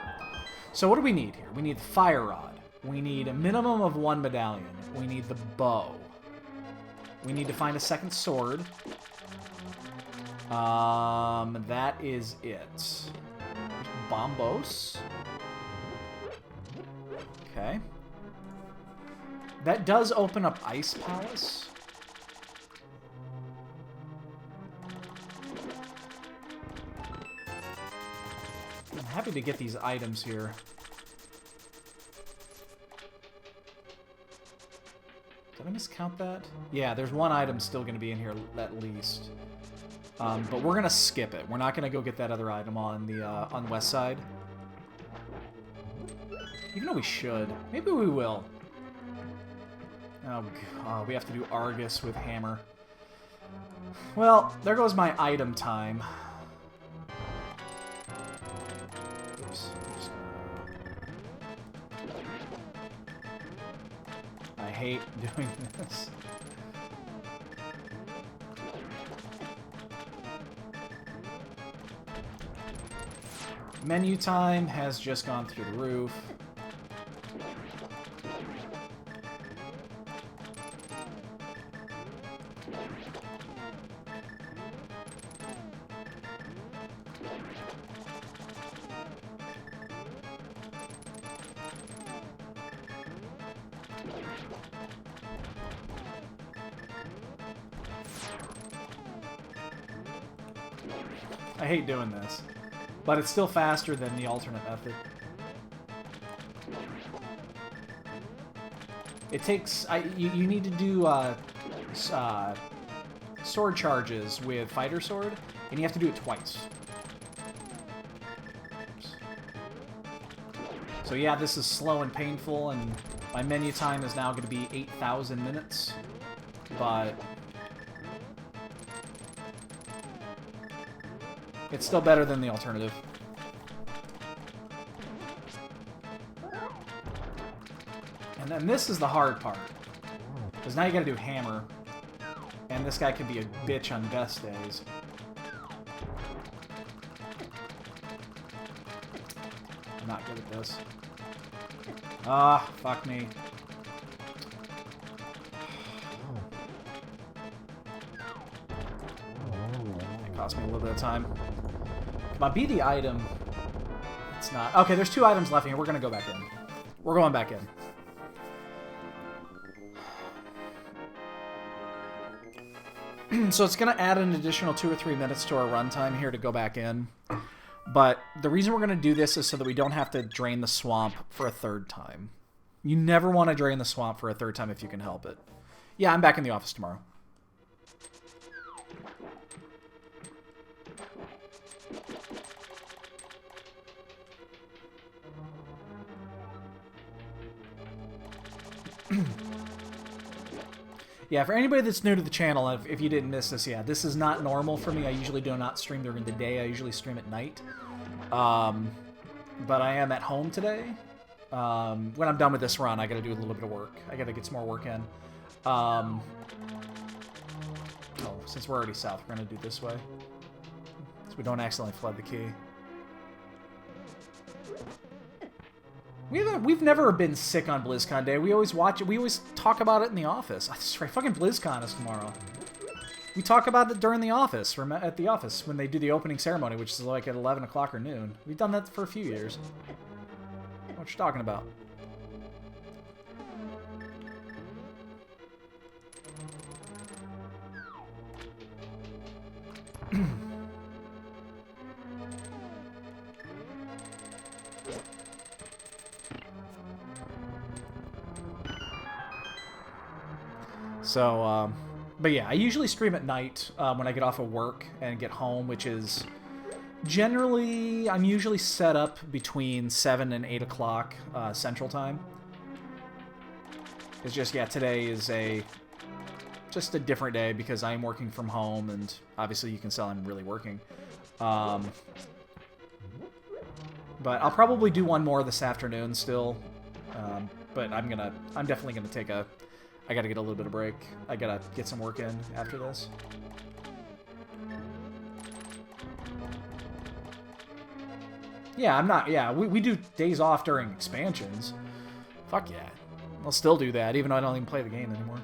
So what do we need here? We need the Fire Rod. We need a minimum of 1 medallion. We need the bow. We need to find a second sword. That is it. Bombos. Okay. That does open up Ice Palace. I'm happy to get these items here. Did I miscount that? Yeah, there's one item still going to be in here at least. But we're going to skip it. We're not going to go get that other item on the on West Side. Even though we should. Maybe we will. Oh, God. We have to do Argus with Hammer. Well, there goes my item time. Oops. I hate doing this. Menu time has just gone through the roof. I hate doing this. But it's still faster than the alternate method. It takes... you need to do sword charges with Fighter Sword, and you have to do it twice. Oops. So yeah, this is slow and painful, and my menu time is now going to be 8,000 minutes. But... it's still better than the alternative. And then this is the hard part. Because now you gotta do hammer. And this guy can be a bitch on best days. I'm not good at this. Ah, fuck me. It cost me a little bit of time. Come on, be the item. It's not. Okay, there's 2 items left here. We're gonna go back in. We're going back in. So it's going to add an additional 2 or 3 minutes to our runtime here to go back in. But the reason we're going to do this is so that we don't have to drain the swamp for a 3rd time. You never want to drain the swamp for a 3rd time if you can help it. Yeah, I'm back in the office tomorrow. Yeah, for anybody that's new to the channel, if you didn't miss this, yeah, this is not normal for me. I usually do not stream during the day. I usually stream at night. But I am at home today. When I'm done with this run, I got to do a little bit of work. I got to get some more work in. Oh, since we're already south, we're going to do this way. So we don't accidentally flood the key. We've never been sick on BlizzCon Day. We always watch it. We always talk about it in the office. That's right. Fucking BlizzCon is tomorrow. We talk about it during the office, at the office, when they do the opening ceremony, which is like at 11 o'clock or noon. We've done that for a few years. What you talking about? So, but yeah, I usually stream at night when I get off of work and get home, which is generally, I'm usually set up between 7 and 8 o'clock Central Time. It's just, yeah, today is just a different day because I'm working from home, and obviously you can tell I'm really working. But I'll probably do one more this afternoon still. But I'm definitely gonna take I gotta get a little bit of break. I gotta get some work in after this. Yeah, we do days off during expansions. Fuck yeah. I'll still do that, even though I don't even play the game anymore.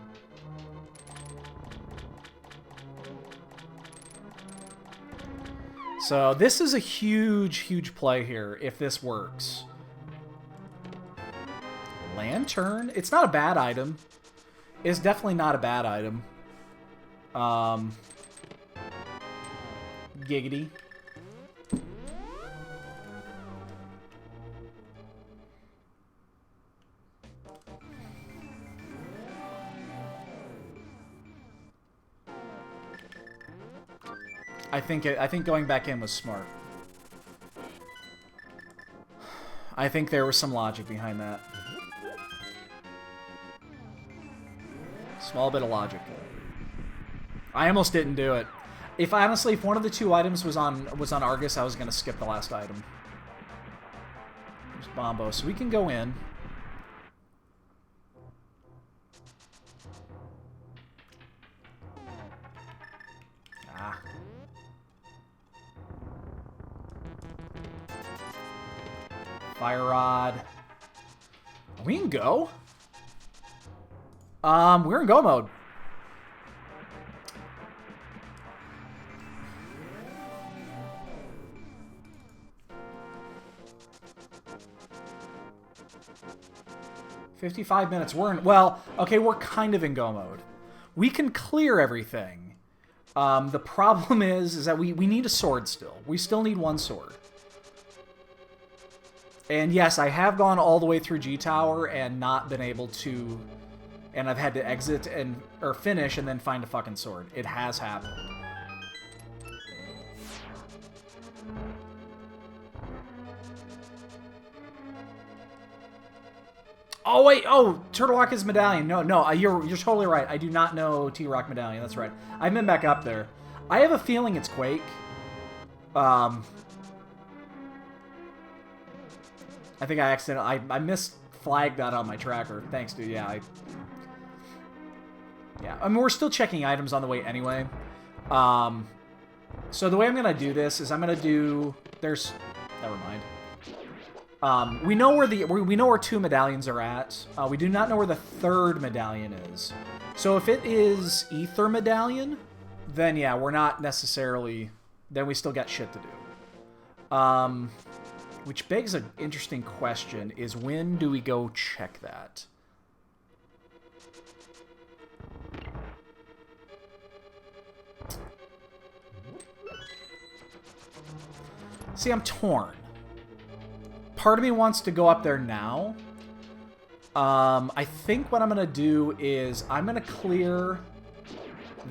So this is a huge, huge play here, if this works. Lantern? It's not a bad item. It's definitely not a bad item. Giggity. I think going back in was smart. I think there was some logic behind that. Small bit of logic. I almost didn't do it. If honestly, if one of the 2 items was on Argus, I was gonna skip the last item. There's Bombo, so we can go in. Ah. Fire Rod. We can go. We're in go mode. $55 minutes. We're in... Well, okay, we're kind of in go mode. We can clear everything. The problem is that we need a sword still. We still need one sword. And yes, I have gone all the way through G Tower and not been able to... And I've had to exit or finish and then find a fucking sword. It has happened. Oh, wait. Oh, Turtle Rock is Medallion. No, you're totally right. I do not know T-Rock Medallion. That's right. I've been back up there. I have a feeling it's Quake. I think I accidentally... I misflagged that on my tracker. Thanks, dude. Yeah, I mean, we're still checking items on the way anyway. So the way I'm going to do this is I'm going to do... Never mind. We know where 2 medallions are at. We do not know where the 3rd medallion is. So if it is Ether Medallion, then yeah, we're not necessarily... Then we still got shit to do. Which begs an interesting question, is when do we go check that? See, I'm torn. Part of me wants to go up there now. I think what I'm going to do is I'm going to clear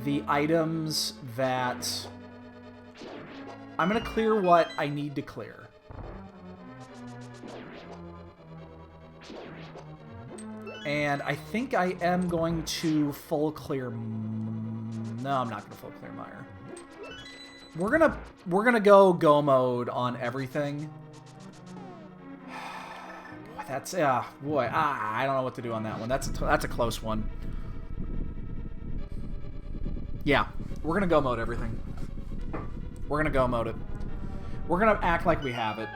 the items that... I'm going to clear what I need to clear. And I think I am going to full clear... No, I'm not going to full clear Mire. We're gonna go mode on everything. That's boy. I don't know what to do on that one. That's a close one. Yeah, we're gonna go mode everything. We're gonna go mode it. We're gonna act like we have it.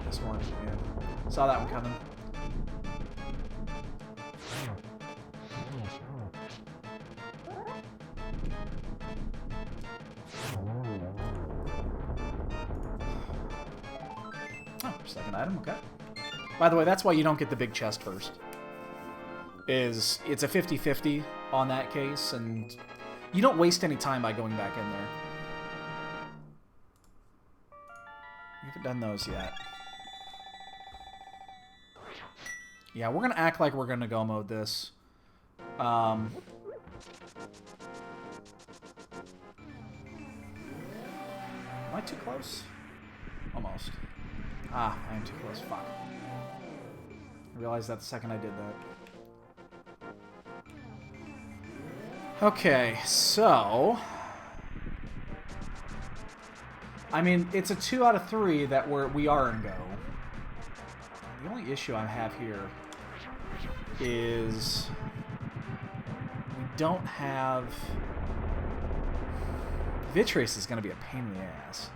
This one, yeah. Saw that one coming. Oh, second item, okay. By the way, that's why you don't get the big chest first. It's a 50-50 on that case, and you don't waste any time by going back in there. We haven't done those yet. Yeah, we're going to act like we're going to go mode this. Am I too close? Almost. I am too close. Fuck. I realized that the second I did that. Okay, so... I mean, it's a 2 out of 3 that we are in go. The only issue I have here is we don't have... Vitrace is going to be a pain in the ass.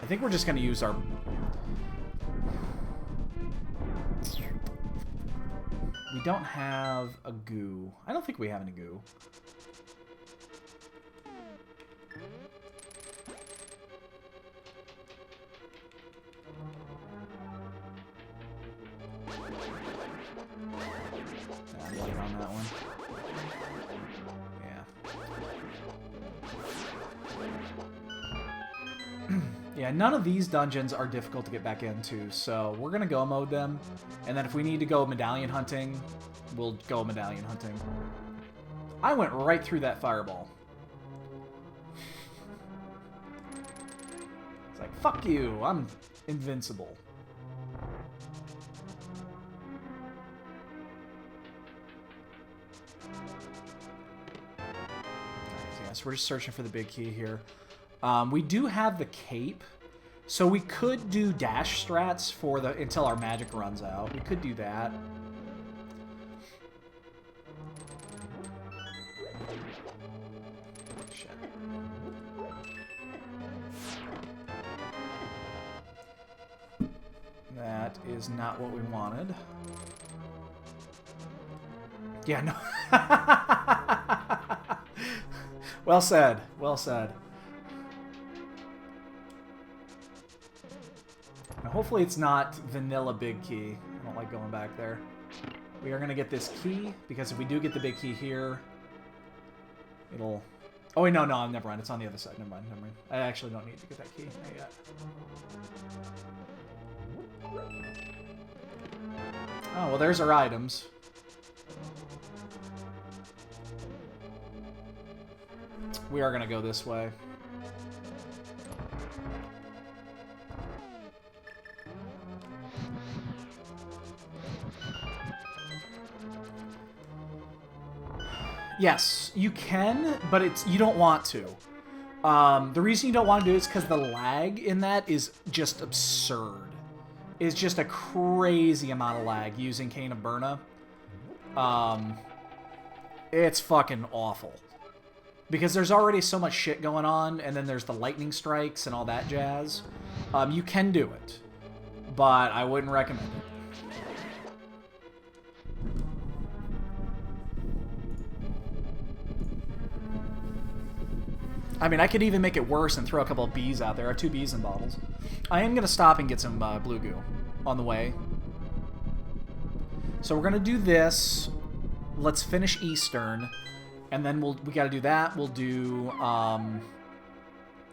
I think we're just going to use our... We don't have a goo. I don't think we have any goo. I'm late on that one. Yeah. Yeah, none of these dungeons are difficult to get back into, so we're going to go mode them. And then if we need to go medallion hunting, we'll go medallion hunting. I went right through that fireball. It's like, fuck you, I'm invincible. Yes, we're just searching for the big key here. We do have the cape, so we could do dash strats for until our magic runs out. We could do that. Shit. That is not what we wanted. Yeah, no. Well said. Well said. Now, hopefully it's not vanilla big key. I don't like going back there. We are going to get this key, because if we do get the big key here, it'll... Oh, wait, no, never mind. It's on the other side. Never mind. I actually don't need to get that key. Not yet. Oh, well, there's our items. We are going to go this way. Yes, you can, but you don't want to. The reason you don't want to do it is because the lag in that is just absurd. It's just a crazy amount of lag using Cane of Burna. It's fucking awful. Because there's already so much shit going on, and then there's the lightning strikes and all that jazz. You can do it, but I wouldn't recommend it. I mean, I could even make it worse and throw a couple of bees out there. I have 2 bees in bottles. I am going to stop and get some blue goo on the way. So we're going to do this. Let's finish Eastern. And then we got to do that. We'll do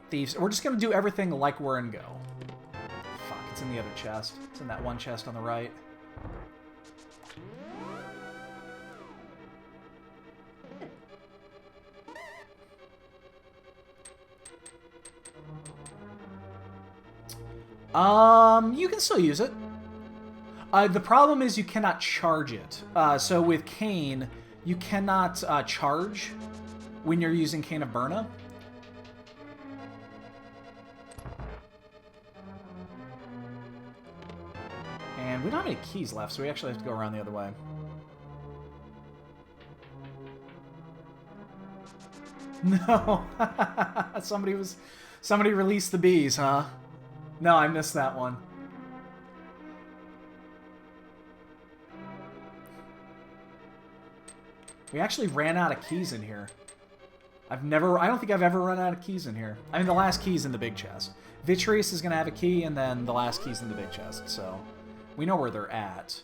Thieves. We're just going to do everything like we're in Go. Fuck, it's in the other chest. It's in that one chest on the right. You can still use it. The problem is you cannot charge it. So with Cane, you cannot charge when you're using Cane of Burna. And we don't have any keys left, so we actually have to go around the other way. No. Somebody released the bees, huh? No, I missed that one. We actually ran out of keys in here. I don't think I've ever run out of keys in here. I mean, the last key's in the big chest. Vitreous is going to have a key, and then the last key's in the big chest, so we know where they're at.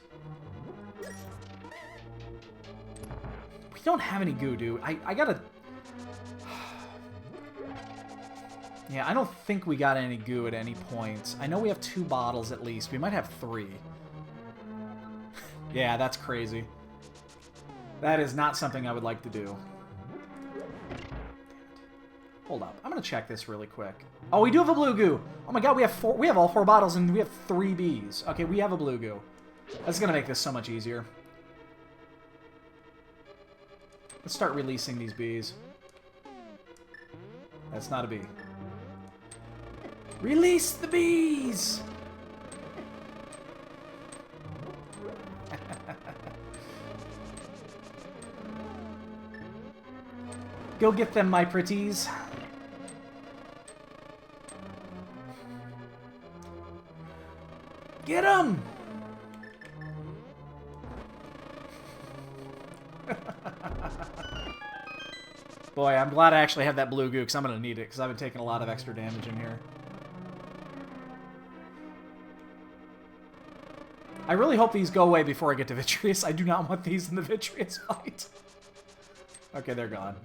We don't have any goo, dude. I gotta... Yeah, I don't think we got any goo at any point. I know we have 2 bottles at least. We might have 3. Yeah, that's crazy. That is not something I would like to do. Hold up. I'm going to check this really quick. Oh, we do have a blue goo. Oh my god, we have all 4 bottles and we have 3 bees. Okay, we have a blue goo. That's going to make this so much easier. Let's start releasing these bees. That's not a bee. Release the bees! Go get them, my pretties. Get them! Boy, I'm glad I actually have that blue goo, because I'm going to need it, because I've been taking a lot of extra damage in here. I really hope these go away before I get to Vitreous. I do not want these in the Vitreous fight. Okay, they're gone.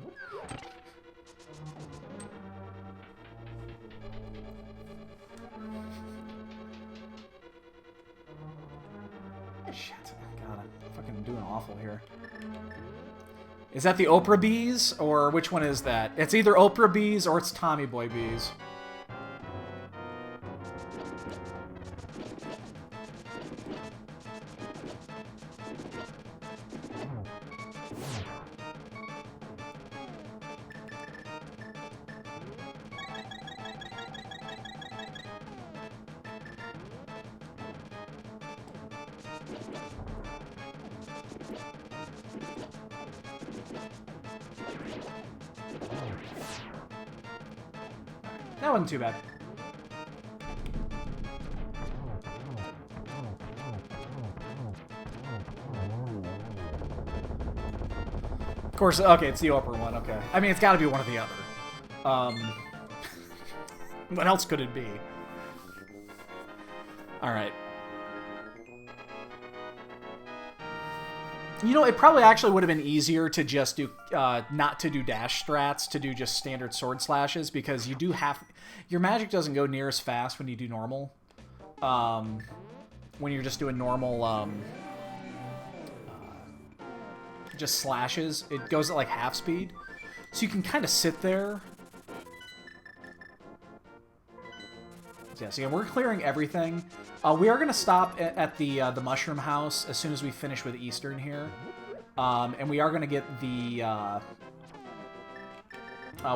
Shit. God, I'm fucking doing awful here. Is that the Oprah bees? Or which one is that? It's either Oprah bees or it's Tommy Boy bees. That wasn't too bad. Of course, okay, it's the Oprah one, okay. I mean, it's gotta be one or the other. What else could it be? Alright. You know, it probably actually would have been easier to just do, not to do dash strats, to do just standard sword slashes, because you do have, your magic doesn't go near as fast when you do normal. When you're just doing normal, just slashes, it goes at like half speed. So you can kind of sit there. Yeah, so again, we're clearing everything. We are going to stop at the Mushroom House as soon as we finish with Eastern here. And we are going to get the...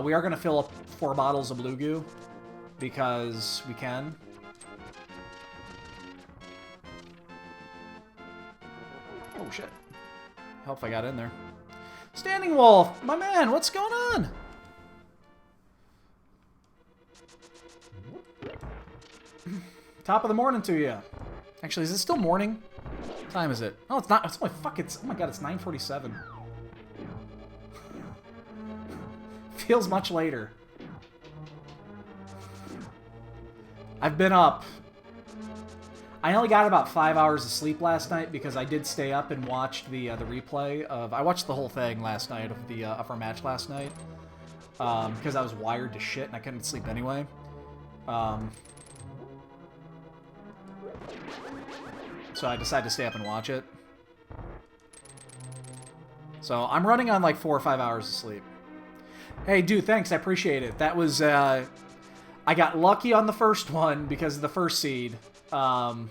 we are going to fill up 4 bottles of Blue Goo, because we can. Oh, shit. Hope I got in there. Standing Wolf! My man, what's going on? Top of the morning to you. Actually, is it still morning? What time is it? Oh, it's not. It's only fuck. It's, oh my god, it's 9:47. Feels much later. I've been up. I only got about 5 hours of sleep last night because I did stay up and watch the replay of. I watched the whole thing last night of our match last night because I was wired to shit and I couldn't sleep anyway. So I decided to stay up and watch it. So I'm running on like 4 or 5 hours of sleep. Hey, dude, thanks. I appreciate it. That was, I got lucky on the first one because of the first seed. But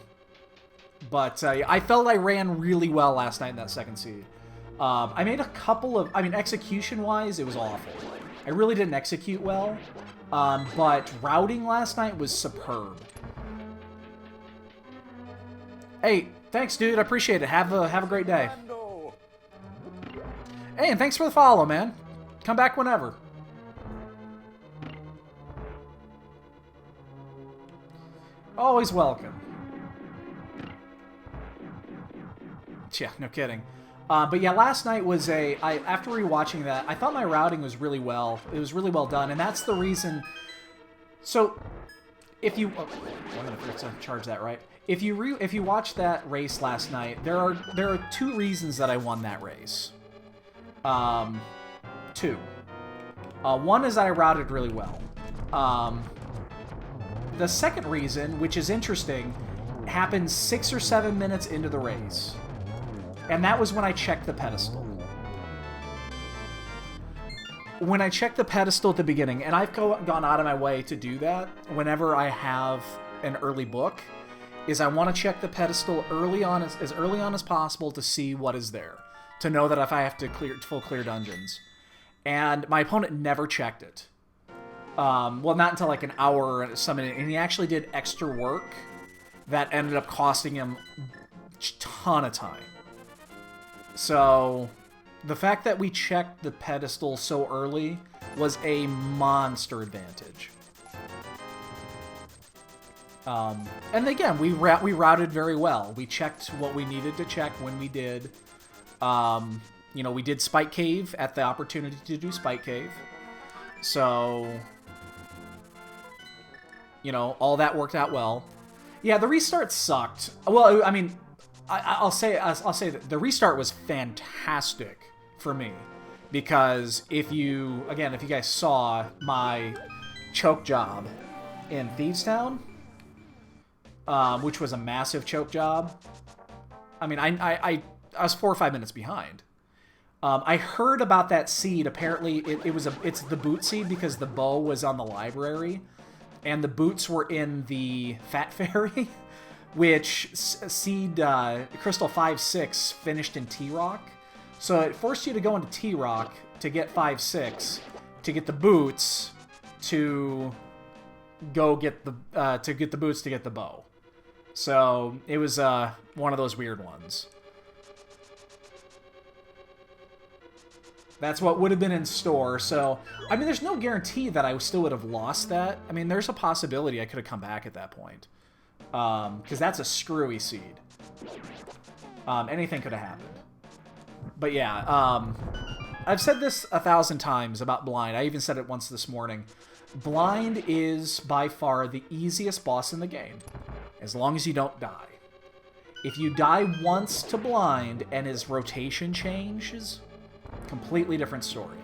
I felt I ran really well last night in that second seed. I made a couple of, I mean, execution-wise, it was awful. I really didn't execute well. But routing last night was superb. Hey, thanks, dude. I appreciate it. Have a great day. Rando. Hey, and thanks for the follow, man. Come back whenever. Always welcome. Yeah, no kidding. But yeah, last night was after rewatching that, I thought my routing was really well. It was really well done, and that's the reason. So, if you, oh, I'm gonna forget to charge that right. If you watch that race last night, there are 2 reasons that I won that race. 2. One is that I routed really well. The second reason, which is interesting, happened 6 or 7 minutes into the race. And that was when I checked the pedestal. When I checked the pedestal at the beginning, and I've gone out of my way to do that whenever I have an early book, is I want to check the pedestal early on, as early on as possible, to see what is there. To know that if I have to full clear dungeons. And my opponent never checked it. Well, not until like an hour or some minute, and he actually did extra work that ended up costing him a ton of time. So, the fact that we checked the pedestal so early was a monster advantage. And again, we routed very well. We checked what we needed to check when we did. You know, we did Spike Cave at the opportunity to do Spike Cave. So, you know, all that worked out well. Yeah, the restart sucked. Well, I mean, I'll say that the restart was fantastic for me, because if you guys saw my choke job in Thievestown, which was a massive choke job. I mean, I was 4 or 5 minutes behind. I heard about that seed. Apparently, it's the boot seed because the bow was on the library, and the boots were in the Fat Fairy, which seed Crystal 5-6 finished in T-Rock. So it forced you to go into T-Rock to get 5-6 to get the boots to go get the boots to get the bow. So it was one of those weird ones. That's what would have been in store. So, I mean, there's no guarantee that I still would have lost that. I mean, there's a possibility I could have come back at that point. Because that's a screwy seed. Anything could have happened. But yeah, I've said this 1,000 times about Blind. I even said it once this morning. Blind is by far the easiest boss in the game. As long as you don't die. If you die once to blind and his rotation changes, completely different story.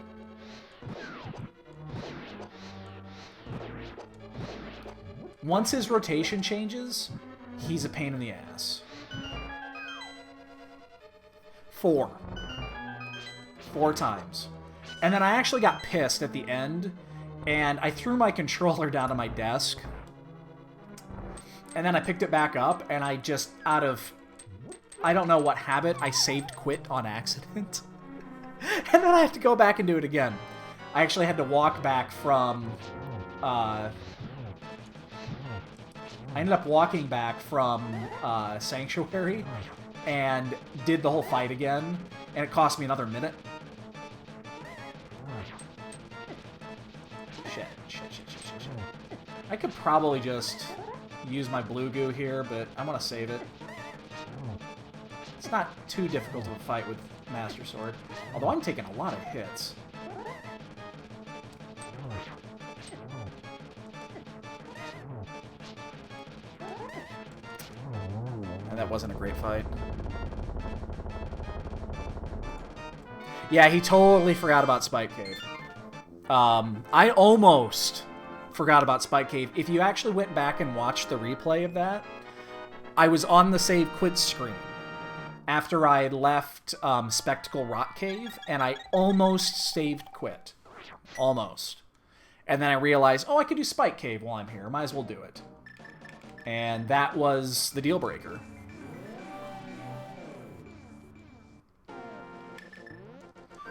Once his rotation changes, he's a pain in the ass. 4 times. And then I actually got pissed at the end, and I threw my controller down on my desk. And then I picked it back up, and I just, out of, I don't know what habit, I saved quit on accident. And then I have to go back and do it again. I actually had to walk back from, I ended up walking back from Sanctuary and did the whole fight again, and it cost me another minute. Shit. I could probably just use my blue goo here, but I want to save it. It's not too difficult of a fight with Master Sword, although I'm taking a lot of hits. And that wasn't a great fight. Yeah, he totally forgot about Spike Cave. I almost forgot about Spike Cave. If you actually went back and watched the replay of that, I was on the save quit screen after I had left Spectacle Rock Cave, and I almost saved quit. Almost. And then I realized, oh, I could do Spike Cave while I'm here. Might as well do it. And that was the deal breaker.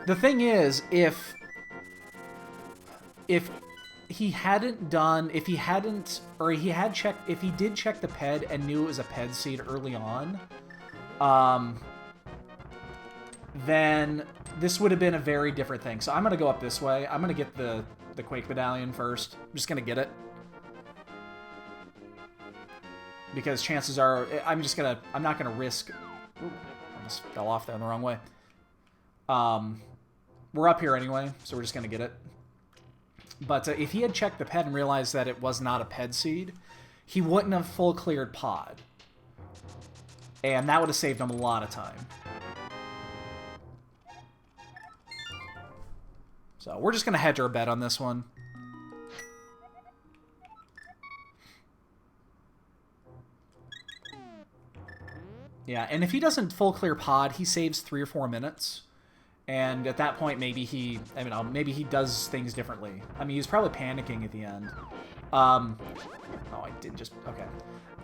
The thing is, if he hadn't done, if he did check the ped and knew it was a ped seed early on, then this would have been a very different thing. So I'm going to go up this way. I'm going to get the Quake Medallion first. I'm just going to get it. Because chances are, I'm not going to risk... Ooh, almost fell off there in the wrong way. We're up here anyway, so we're just going to get it. But if he had checked the ped and realized that it was not a ped seed, he wouldn't have full cleared pod. And that would have saved him a lot of time. So we're just going to hedge our bet on this one. Yeah, and if he doesn't full clear pod, he saves 3 or 4 minutes. And at that point, maybe he, maybe he does things differently. I mean, he's probably panicking at the end. Oh, I did just, okay.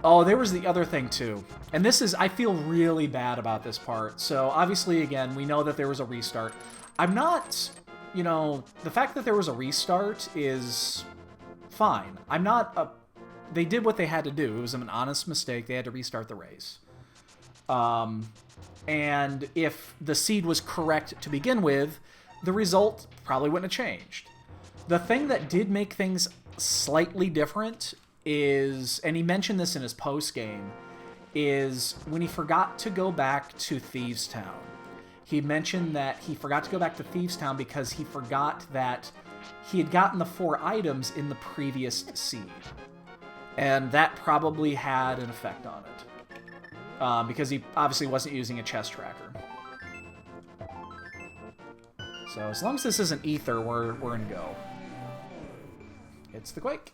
Oh, there was the other thing too. And this is, I feel really bad about this part. So obviously, again, we know that there was a restart. I'm not, the fact that there was a restart is fine. I'm not, they did what they had to do. It was an honest mistake. They had to restart the race. And if the seed was correct to begin with, the result probably wouldn't have changed. The thing that did make things slightly different is, and he mentioned this in his post-game, is when he forgot to go back to Thieves Town. He mentioned that he forgot to go back to Thieves Town because he forgot that he had gotten the 4 items in the previous seed. And that probably had an effect on it. Because he obviously wasn't using a chest tracker. So as long as this isn't Ether, we're in go. It's the Quake.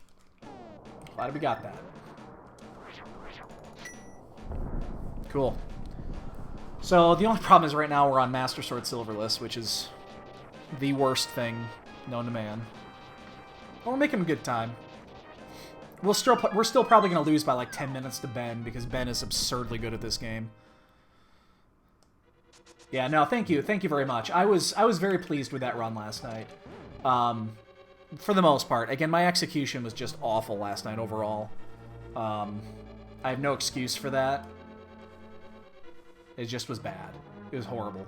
Glad we got that. Cool. So the only problem is right now we're on Master Sword Silverless, which is the worst thing known to man. But we're making a good time. We're still probably going to lose by like 10 minutes to Ben, because Ben is absurdly good at this game. Yeah, no, thank you very much. I was very pleased with that run last night. For the most part. Again, my execution was just awful last night overall. I have no excuse for that. It just was bad. It was horrible.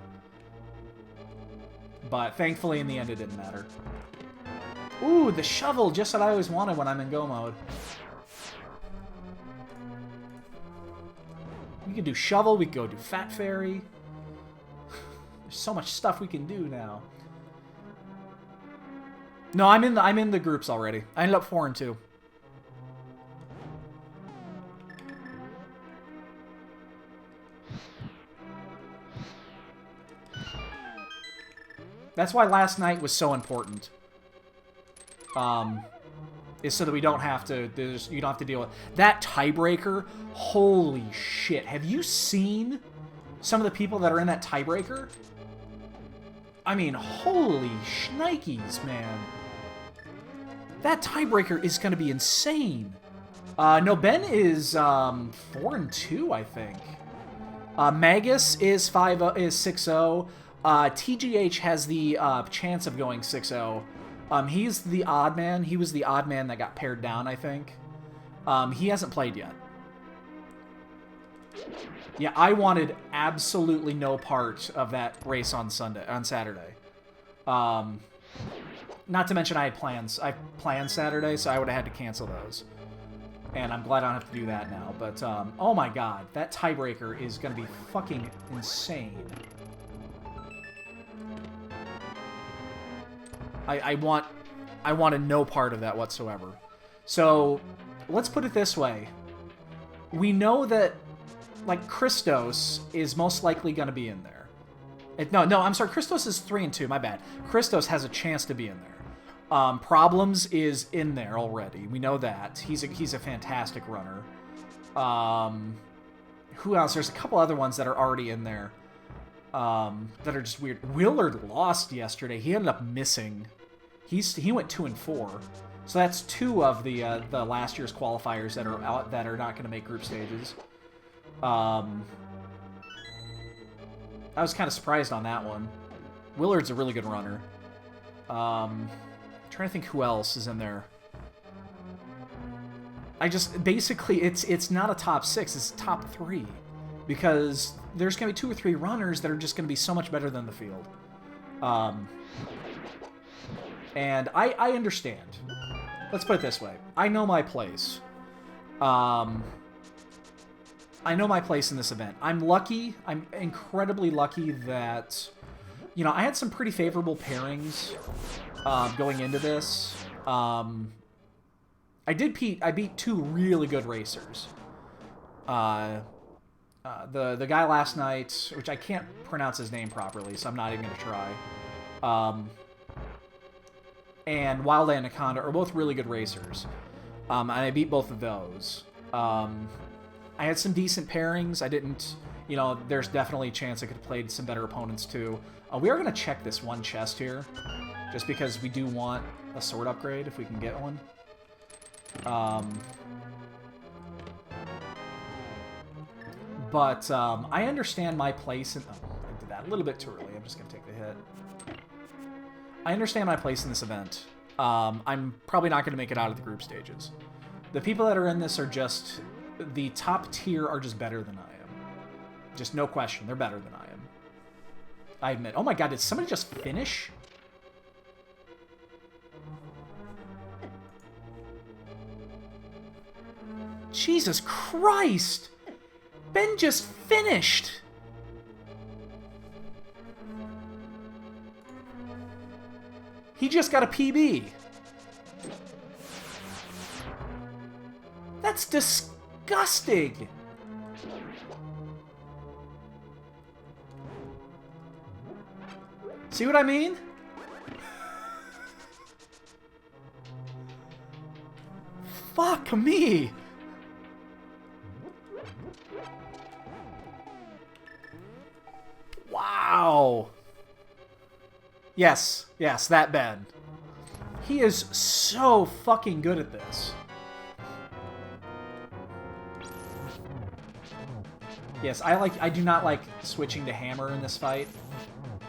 But thankfully, in the end, it didn't matter. Ooh, the shovel, just what I always wanted when I'm in go mode. We can do shovel, we can go do Fat Fairy. There's so much stuff we can do now. No, I'm in the groups already. I ended up 4 and 2. That's why last night was so important. Is so that we don't have to, you don't have to deal with that tiebreaker. Holy shit. Have you seen some of the people that are in that tiebreaker? I mean, holy shnikes, man. That tiebreaker is going to be insane. No, Ben is 4-2, I think. Magus is 6-0. TGH has the chance of going 6-0. He's the odd man. He was the odd man that got pared down, I think. He hasn't played yet. Yeah, I wanted absolutely no part of that race on Saturday. Not to mention I had plans. I planned Saturday, so I would have had to cancel those. And I'm glad I don't have to do that now. But, oh my god, that tiebreaker is going to be fucking insane. I wanted no part of that whatsoever. So, let's put it this way. We know that, like, Christos is most likely going to be in there. No, I'm sorry. Christos is 3-2. My bad. Christos has a chance to be in there. Problems is in there already. We know that. He's a fantastic runner. Who else? There's a couple other ones that are already in there. That are just weird. Willard lost yesterday. He ended up missing. He went 2-4. So that's 2 of the last year's qualifiers that are out that are not going to make group stages. I was kind of surprised on that one. Willard's a really good runner. Trying to think who else is in there. Basically it's not a top 6, it's top 3, because there's gonna be 2 or 3 runners that are just gonna be so much better than the field. And I understand. Let's put it this way. I know my place. I know my place in this event. I'm lucky. I'm incredibly lucky that, you know, I had some pretty favorable pairings going into this. I beat 2 really good racers. The guy last night, which I can't pronounce his name properly, so I'm not even going to try. And Wild Anaconda are both really good racers. And I beat both of those. I had some decent pairings. I didn't, you know, there's definitely a chance I could have played some better opponents too. We are going to check this one chest here, just because we do want a sword upgrade if we can get one. But I understand my place in... Oh, I did that a little bit too early. I'm just going to take the hit. I understand my place in this event. I'm probably not going to make it out of the group stages. The people that are in this are just... The top tier are just better than I am. Just no question. They're better than I am. I admit. Oh my god, did somebody just finish? Jesus Christ! Ben just finished! He just got a PB. That's disgusting! See what I mean? Fuck me! Wow! Yes, that Ben. He is so fucking good at this. Yes, I do not like switching to hammer in this fight.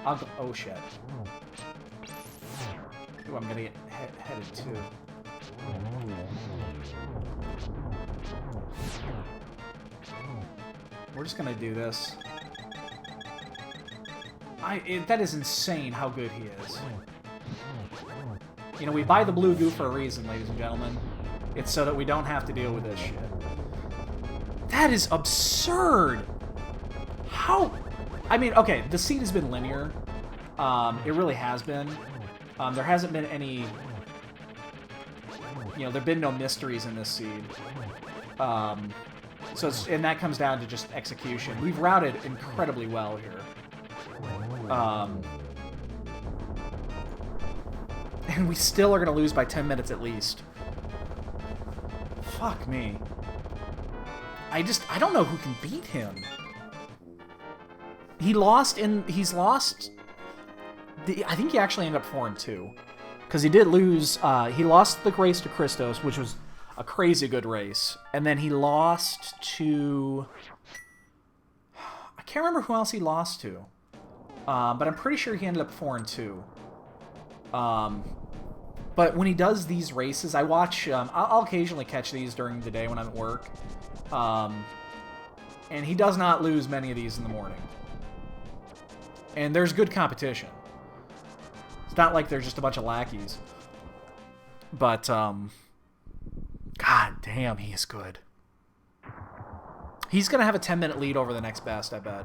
I'll go, oh shit. Ooh, I'm gonna get headed too. We're just gonna do this. That is insane how good he is. You know, we buy the blue goo for a reason, ladies and gentlemen. It's so that we don't have to deal with this shit. That is absurd! How? I mean, okay, the seed has been linear. It really has been. There hasn't been any... You know, there have been no mysteries in this seed. So and that comes down to just execution. We've routed incredibly well here. And we still are going to lose by 10 minutes at least. Fuck me. I don't know who can beat him. He's lost... I think he actually ended up 4-2. Because he did lose... he lost the race to Christos, which was a crazy good race. And then he lost to... I can't remember who else he lost to. But I'm pretty sure he ended up 4-2. But when he does these races, I watch... I'll occasionally catch these during the day when I'm at work. And he does not lose many of these in the morning. And there's good competition. It's not like they're just a bunch of lackeys. But, God damn, he is good. He's going to have a 10-minute lead over the next best, I bet.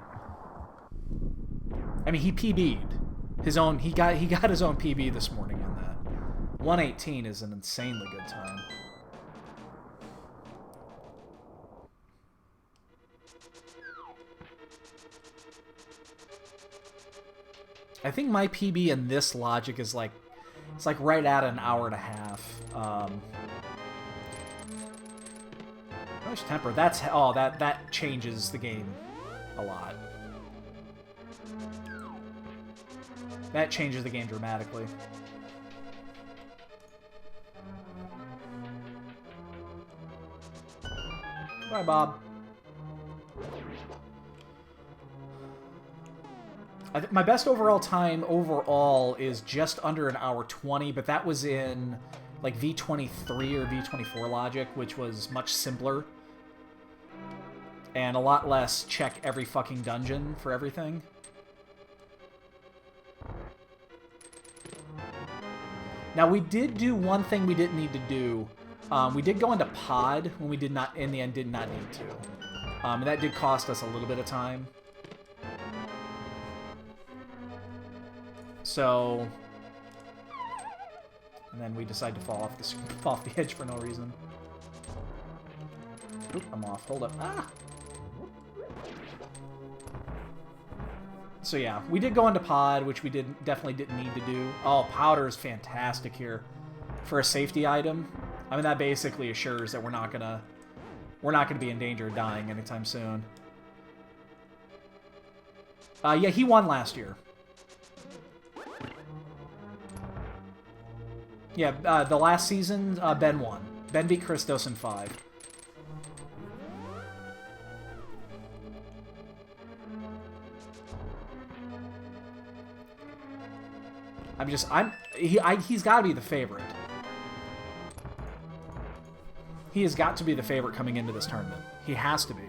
I mean, he PB'd. His own, he got his own PB this morning on that. 1:18 is an insanely good time. I think my PB in this logic is like, it's like right at an hour and a half. Nice temper. That's, oh, that changes the game a lot. That changes the game dramatically. Bye, Bob. My best overall time overall is just under an hour 20, but that was in like V23 or V24 logic, which was much simpler. And a lot less check every fucking dungeon for everything. Now, we did do one thing we didn't need to do. We did go into pod when we did not, in the end, did not need to. And that did cost us a little bit of time. So, and then we decide to fall off the edge for no reason. Oop, I'm off. Hold up. Ah! So yeah, we did go into pod, which we definitely didn't need to do. Oh, powder is fantastic here for a safety item. I mean, that basically assures that we're not gonna be in danger of dying anytime soon. Yeah, he won last year. Yeah, the last season, Ben won. Ben beat Christos in 5. He's got to be the favorite. He has got to be the favorite coming into this tournament. He has to be.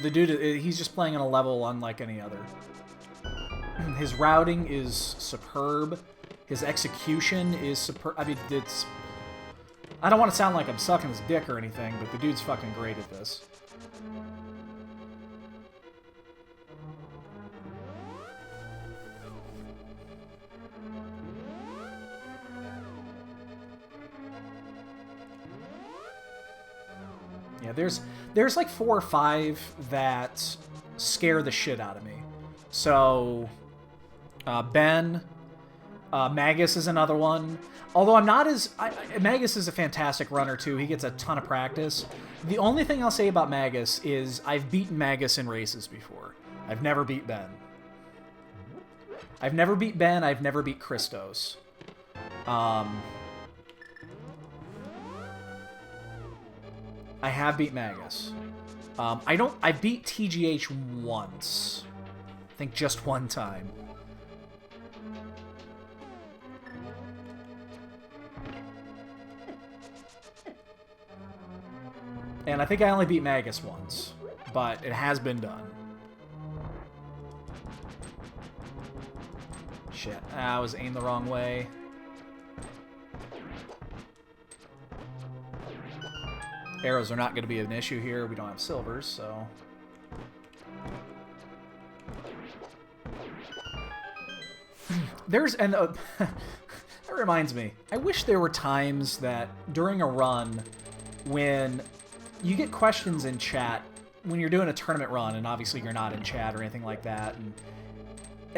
The dude, he's just playing on a level unlike any other. His routing is superb. His execution is superb. I mean, it's... I don't want to sound like I'm sucking his dick or anything, but the dude's fucking great at this. Yeah, there's like 4 or 5 that scare the shit out of me. So, Ben, Magus is another one. Although I'm not as... Magus is a fantastic runner, too. He gets a ton of practice. The only thing I'll say about Magus is I've beaten Magus in races before. I've never beat Ben. I've never beat Ben. I've never beat Christos. I have beat Magus. I beat TGH once. I think just one time. And I think I only beat Magus once, but it has been done. Shit, I was aimed the wrong way. Arrows are not going to be an issue here. We don't have silvers, so... There's... And that reminds me. I wish there were times that during a run when you get questions in chat when you're doing a tournament run, and obviously you're not in chat or anything like that. And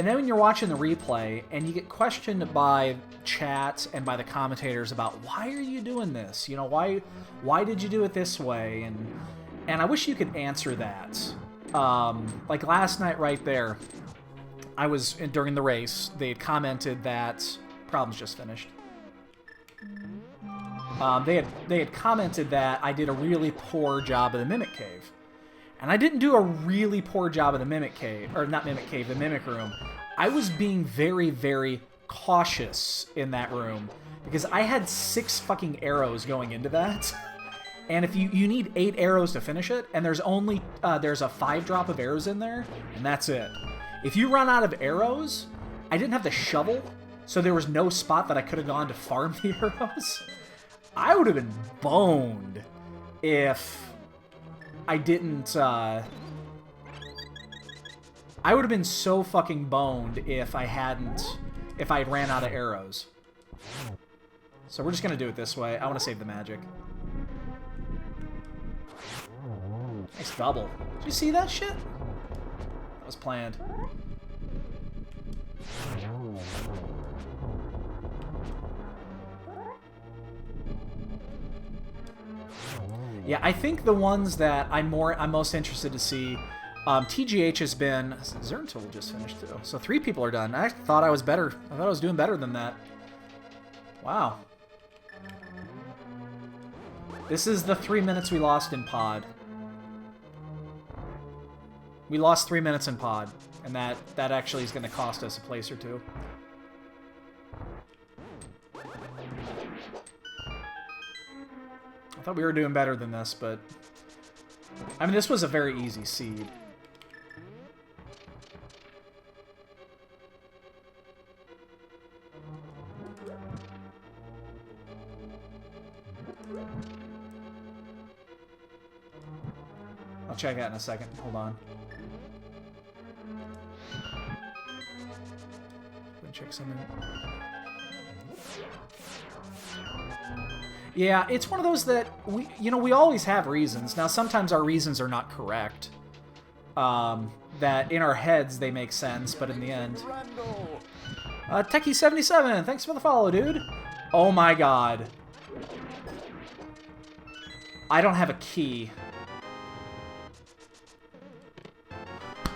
then when you're watching the replay, and you get questioned by chat and by the commentators about, why are you doing this? You know, why did you do it this way? And I wish you could answer that. Like last night right there, during the race, they had commented that... Problem's just finished. They had commented that I did a really poor job of the Mimic Cave. And I didn't do a really poor job of the Mimic Cave, or not Mimic Cave, the Mimic Room. I was being very, very cautious in that room because I had 6 fucking arrows going into that. And if you need 8 arrows to finish it, and there's only there's a 5 drop of arrows in there, and that's it. If you run out of arrows, I didn't have the shovel, so there was no spot that I could have gone to farm the arrows. I would have been boned if I didn't, I would have been so fucking boned if I had ran out of arrows. So we're just gonna do it this way. I want to save the magic. Nice double. Did you see that shit? That was planned. Yeah, I think the ones that I'm most interested to see, TGH has been... Zerntool just finished too. So 3 people are done. I thought I was better. I thought I was doing better than that. Wow. This is the 3 minutes we lost in pod. We lost 3 minutes in pod, and that actually is going to cost us a place or 2. I thought we were doing better than this, but... I mean, this was a very easy seed. I'll check that in a second. Hold on. Go check something. Yeah, it's one of those that we always have reasons. Now, sometimes our reasons are not correct. That in our heads they make sense, but in the end. Techie77, thanks for the follow, dude. Oh my god. I don't have a key.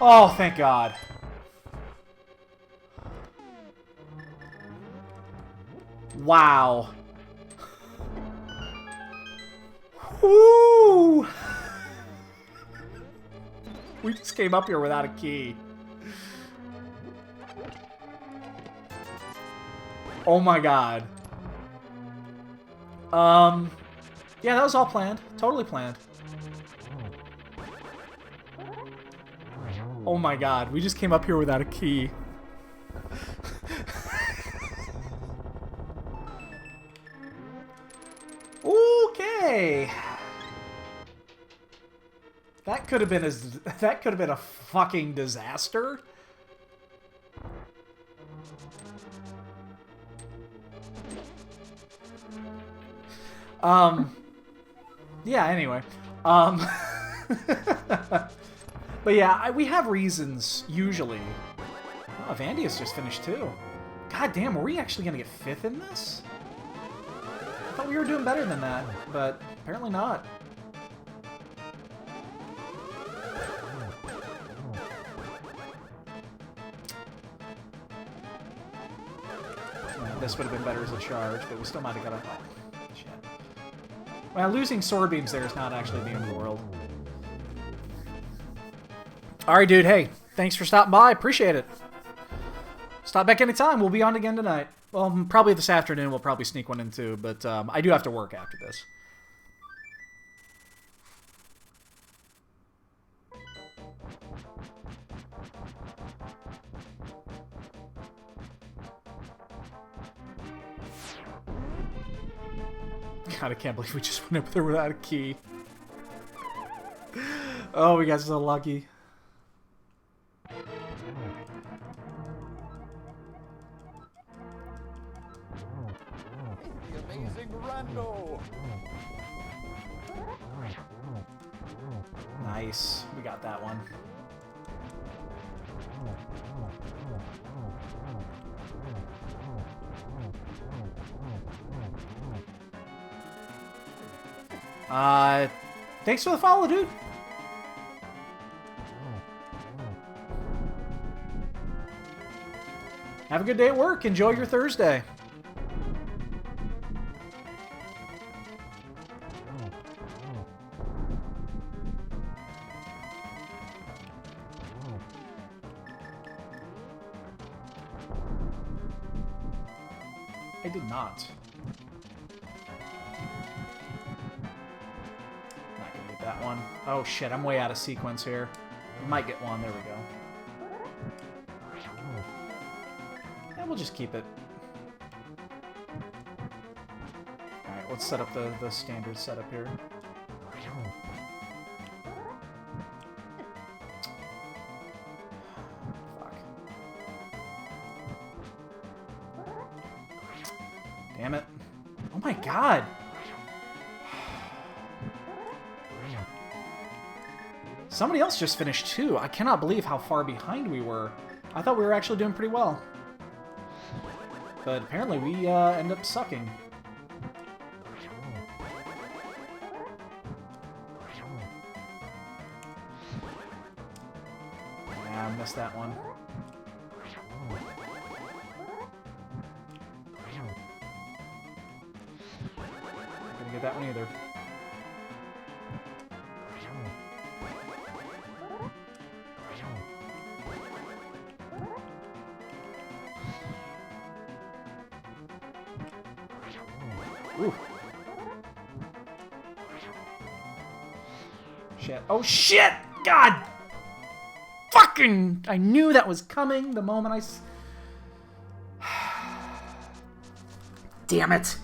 Oh, thank God. Wow. Woo! We just came up here without a key. Oh my God. Yeah, that was all planned. Totally planned. Oh my God, we just came up here without a key. Okay. That could have been a fucking disaster. Yeah, anyway. But yeah, we have reasons, usually. Oh, Vandia's just finished too. God damn, were we actually gonna get 5th in this? I thought we were doing better than that, but apparently not. This would have been better as a charge, but we still might have got a... Oh, shit. Well, losing sword beams there is not actually the end of the world. Alright, dude, hey, thanks for stopping by. Appreciate it. Stop back anytime. We'll be on again tonight. Well, probably this afternoon. We'll probably sneak one in too, but I do have to work after this. God, I can't believe we just went up there without a key. Oh, we got so lucky. The amazing Rando. Nice. We got that one. Thanks for the follow, dude. Have a good day at work. Enjoy your Thursday. I did not. Not gonna get that one. Oh shit, I'm way out of sequence here. Might get one. There we go. Yeah, we'll just keep it. Alright, let's set up the standard setup here. Fuck. Damn it. Oh my god! Somebody else just finished too. I cannot believe how far behind we were. I thought we were actually doing pretty well. But apparently we end up sucking. Yeah, I missed that one. Not gonna get that one either. Ooh. Shit. Oh shit! God! Fucking! I knew that was coming the moment Damn it!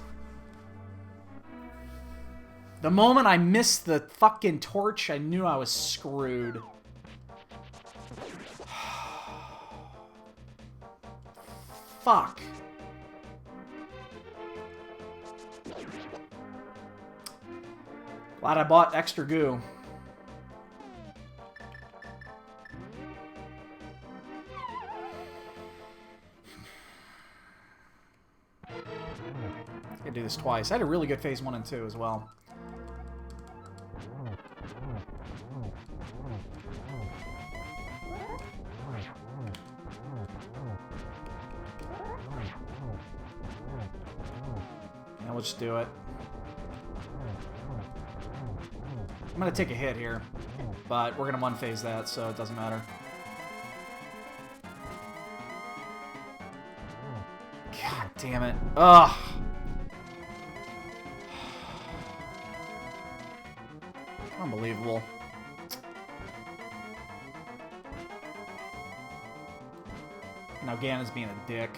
The moment I missed the fucking torch, I knew I was screwed. Fuck. Glad I bought extra goo. Gotta do this twice. I had a really good phase 1 and 2 as well. Now let's do it. I'm gonna take a hit here, but we're gonna one-phase that, so it doesn't matter. God damn it. Ugh. Unbelievable. Now Ganon's being a dick.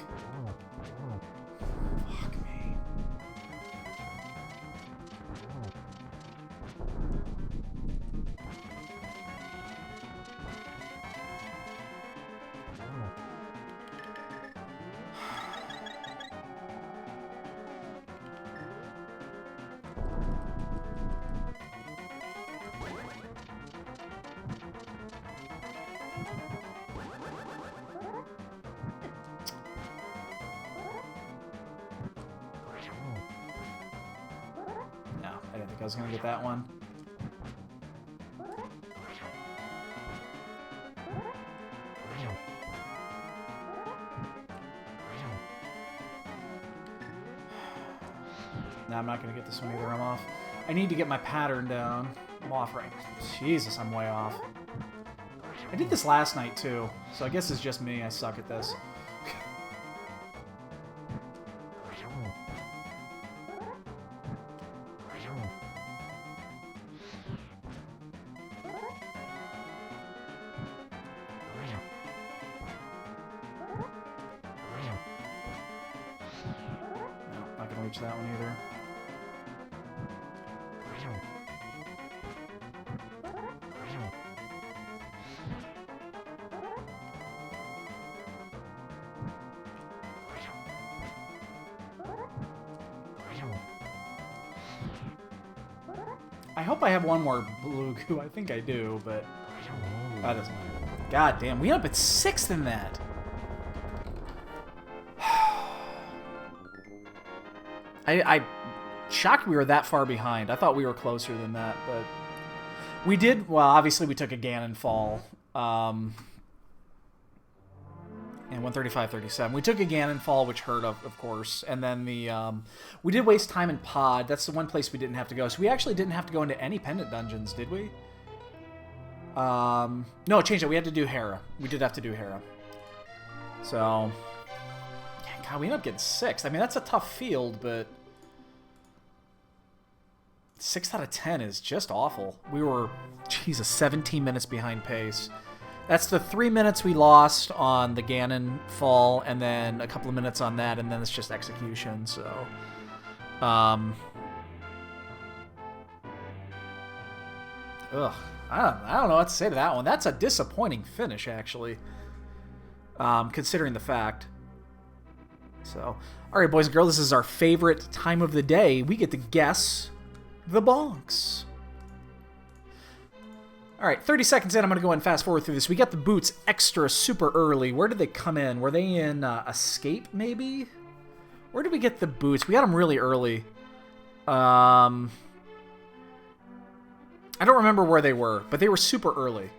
Fuck me. I didn't think I was gonna get that one. No, I'm not gonna get this one either. I'm off. I need to get my pattern down. I'm off right. Jesus, I'm way off. I did this last night too, so I guess it's just me. I suck at this. That one either. I hope I have one more blue goo. I think I do, but that doesn't matter. God damn, we end up at 6th in that. I shocked we were that far behind. I thought we were closer than that, but we did. Well, obviously we took a Ganon fall. And 135.37. We took a Ganon fall, which hurt, of course. And then we did waste time in Pod. That's the one place we didn't have to go. So we actually didn't have to go into any pendant dungeons, did we? No, change it. We had to do Hera. We did have to do Hera. So, yeah, God, we ended up getting 6th. I mean, that's a tough field, but 6 out of 10 is just awful. We were, Jesus, 17 minutes behind pace. That's the 3 minutes we lost on the Ganon fall, and then a couple of minutes on that, and then it's just execution, so... Ugh. I don't know what to say to that one. That's a disappointing finish, actually. Considering the fact. So, alright, boys and girls, this is our favorite time of the day. We get to guess the bonks. Alright, 30 seconds in, I'm going to go ahead and fast forward through this. We got the boots extra super early. Where did they come in? Were they in Escape, maybe? Where did we get the boots? We got them really early. I don't remember where they were, but they were super early.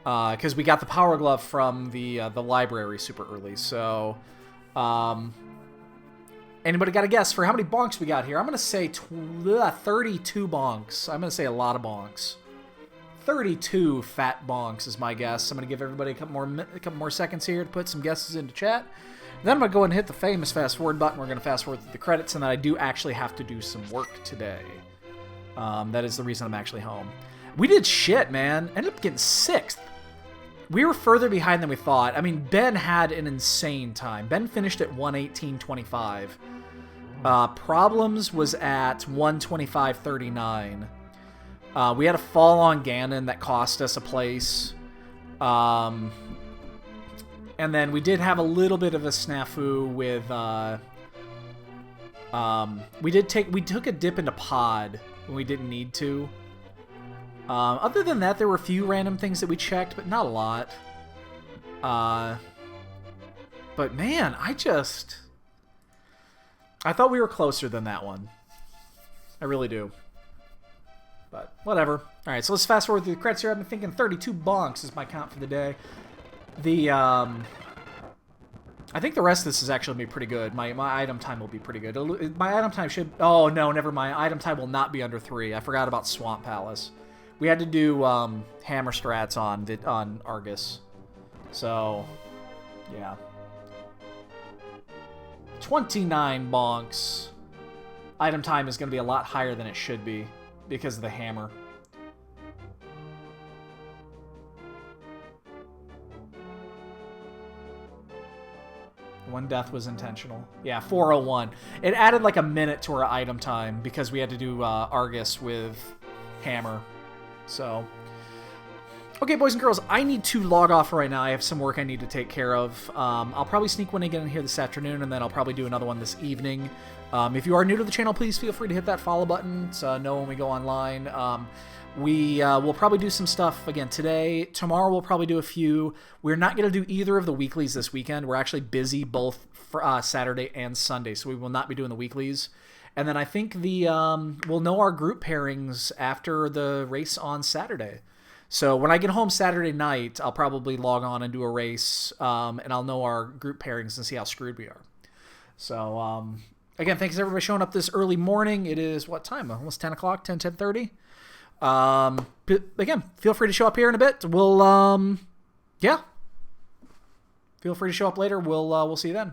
Because we got the Power Glove from the library super early. So, anybody got a guess for how many bonks we got here? I'm going to say 32 bonks. I'm going to say a lot of bonks. 32 fat bonks is my guess. I'm going to give everybody a couple more seconds here to put some guesses into chat. Then I'm going to go ahead and hit the famous fast forward button. We're going to fast forward through the credits, and then I do actually have to do some work today. That is the reason I'm actually home. We did shit, man. Ended up getting 6th. We were further behind than we thought. I mean, Ben had an insane time. Ben finished at 1:18.25. Problems was at 1:25.39. We had a fall on Ganon that cost us a place. And then we did have a little bit of a snafu with... we took a dip into Pod when we didn't need to. Other than that, there were a few random things that we checked, but not a lot. But man, I thought we were closer than that one. I really do. But whatever. Alright, so let's fast forward through the credits here. I've been thinking 32 bonks is my count for the day. I think the rest of this is actually going to be pretty good. My item time will be pretty good. My item time should... Oh, no, never mind. Item time will not be under 3. I forgot about Swamp Palace. We had to do hammer strats on Argus. So, yeah. 29 bonks. Item time is going to be a lot higher than it should be because of the hammer. One death was intentional. Yeah, 4:01. It added like a minute to our item time because we had to do Argus with hammer. So, okay, boys and girls, I need to log off right now. I have some work I need to take care of. I'll probably sneak one again in here this afternoon, and then I'll probably do another one this evening. If you are new to the channel, please feel free to hit that follow button to know when we go online. We'll probably do some stuff again today. Tomorrow we'll probably do a few. We're not going to do either of the weeklies this weekend. We're actually busy both for Saturday and Sunday, so we will not be doing the weeklies. And then I think we'll know our group pairings after the race on Saturday. So when I get home Saturday night, I'll probably log on and do a race, and I'll know our group pairings and see how screwed we are. So, again, thanks everybody showing up this early morning. It is, what time? Almost 10 o'clock, 10:30. Again, feel free to show up here in a bit. We'll, yeah. Feel free to show up later. We'll see you then.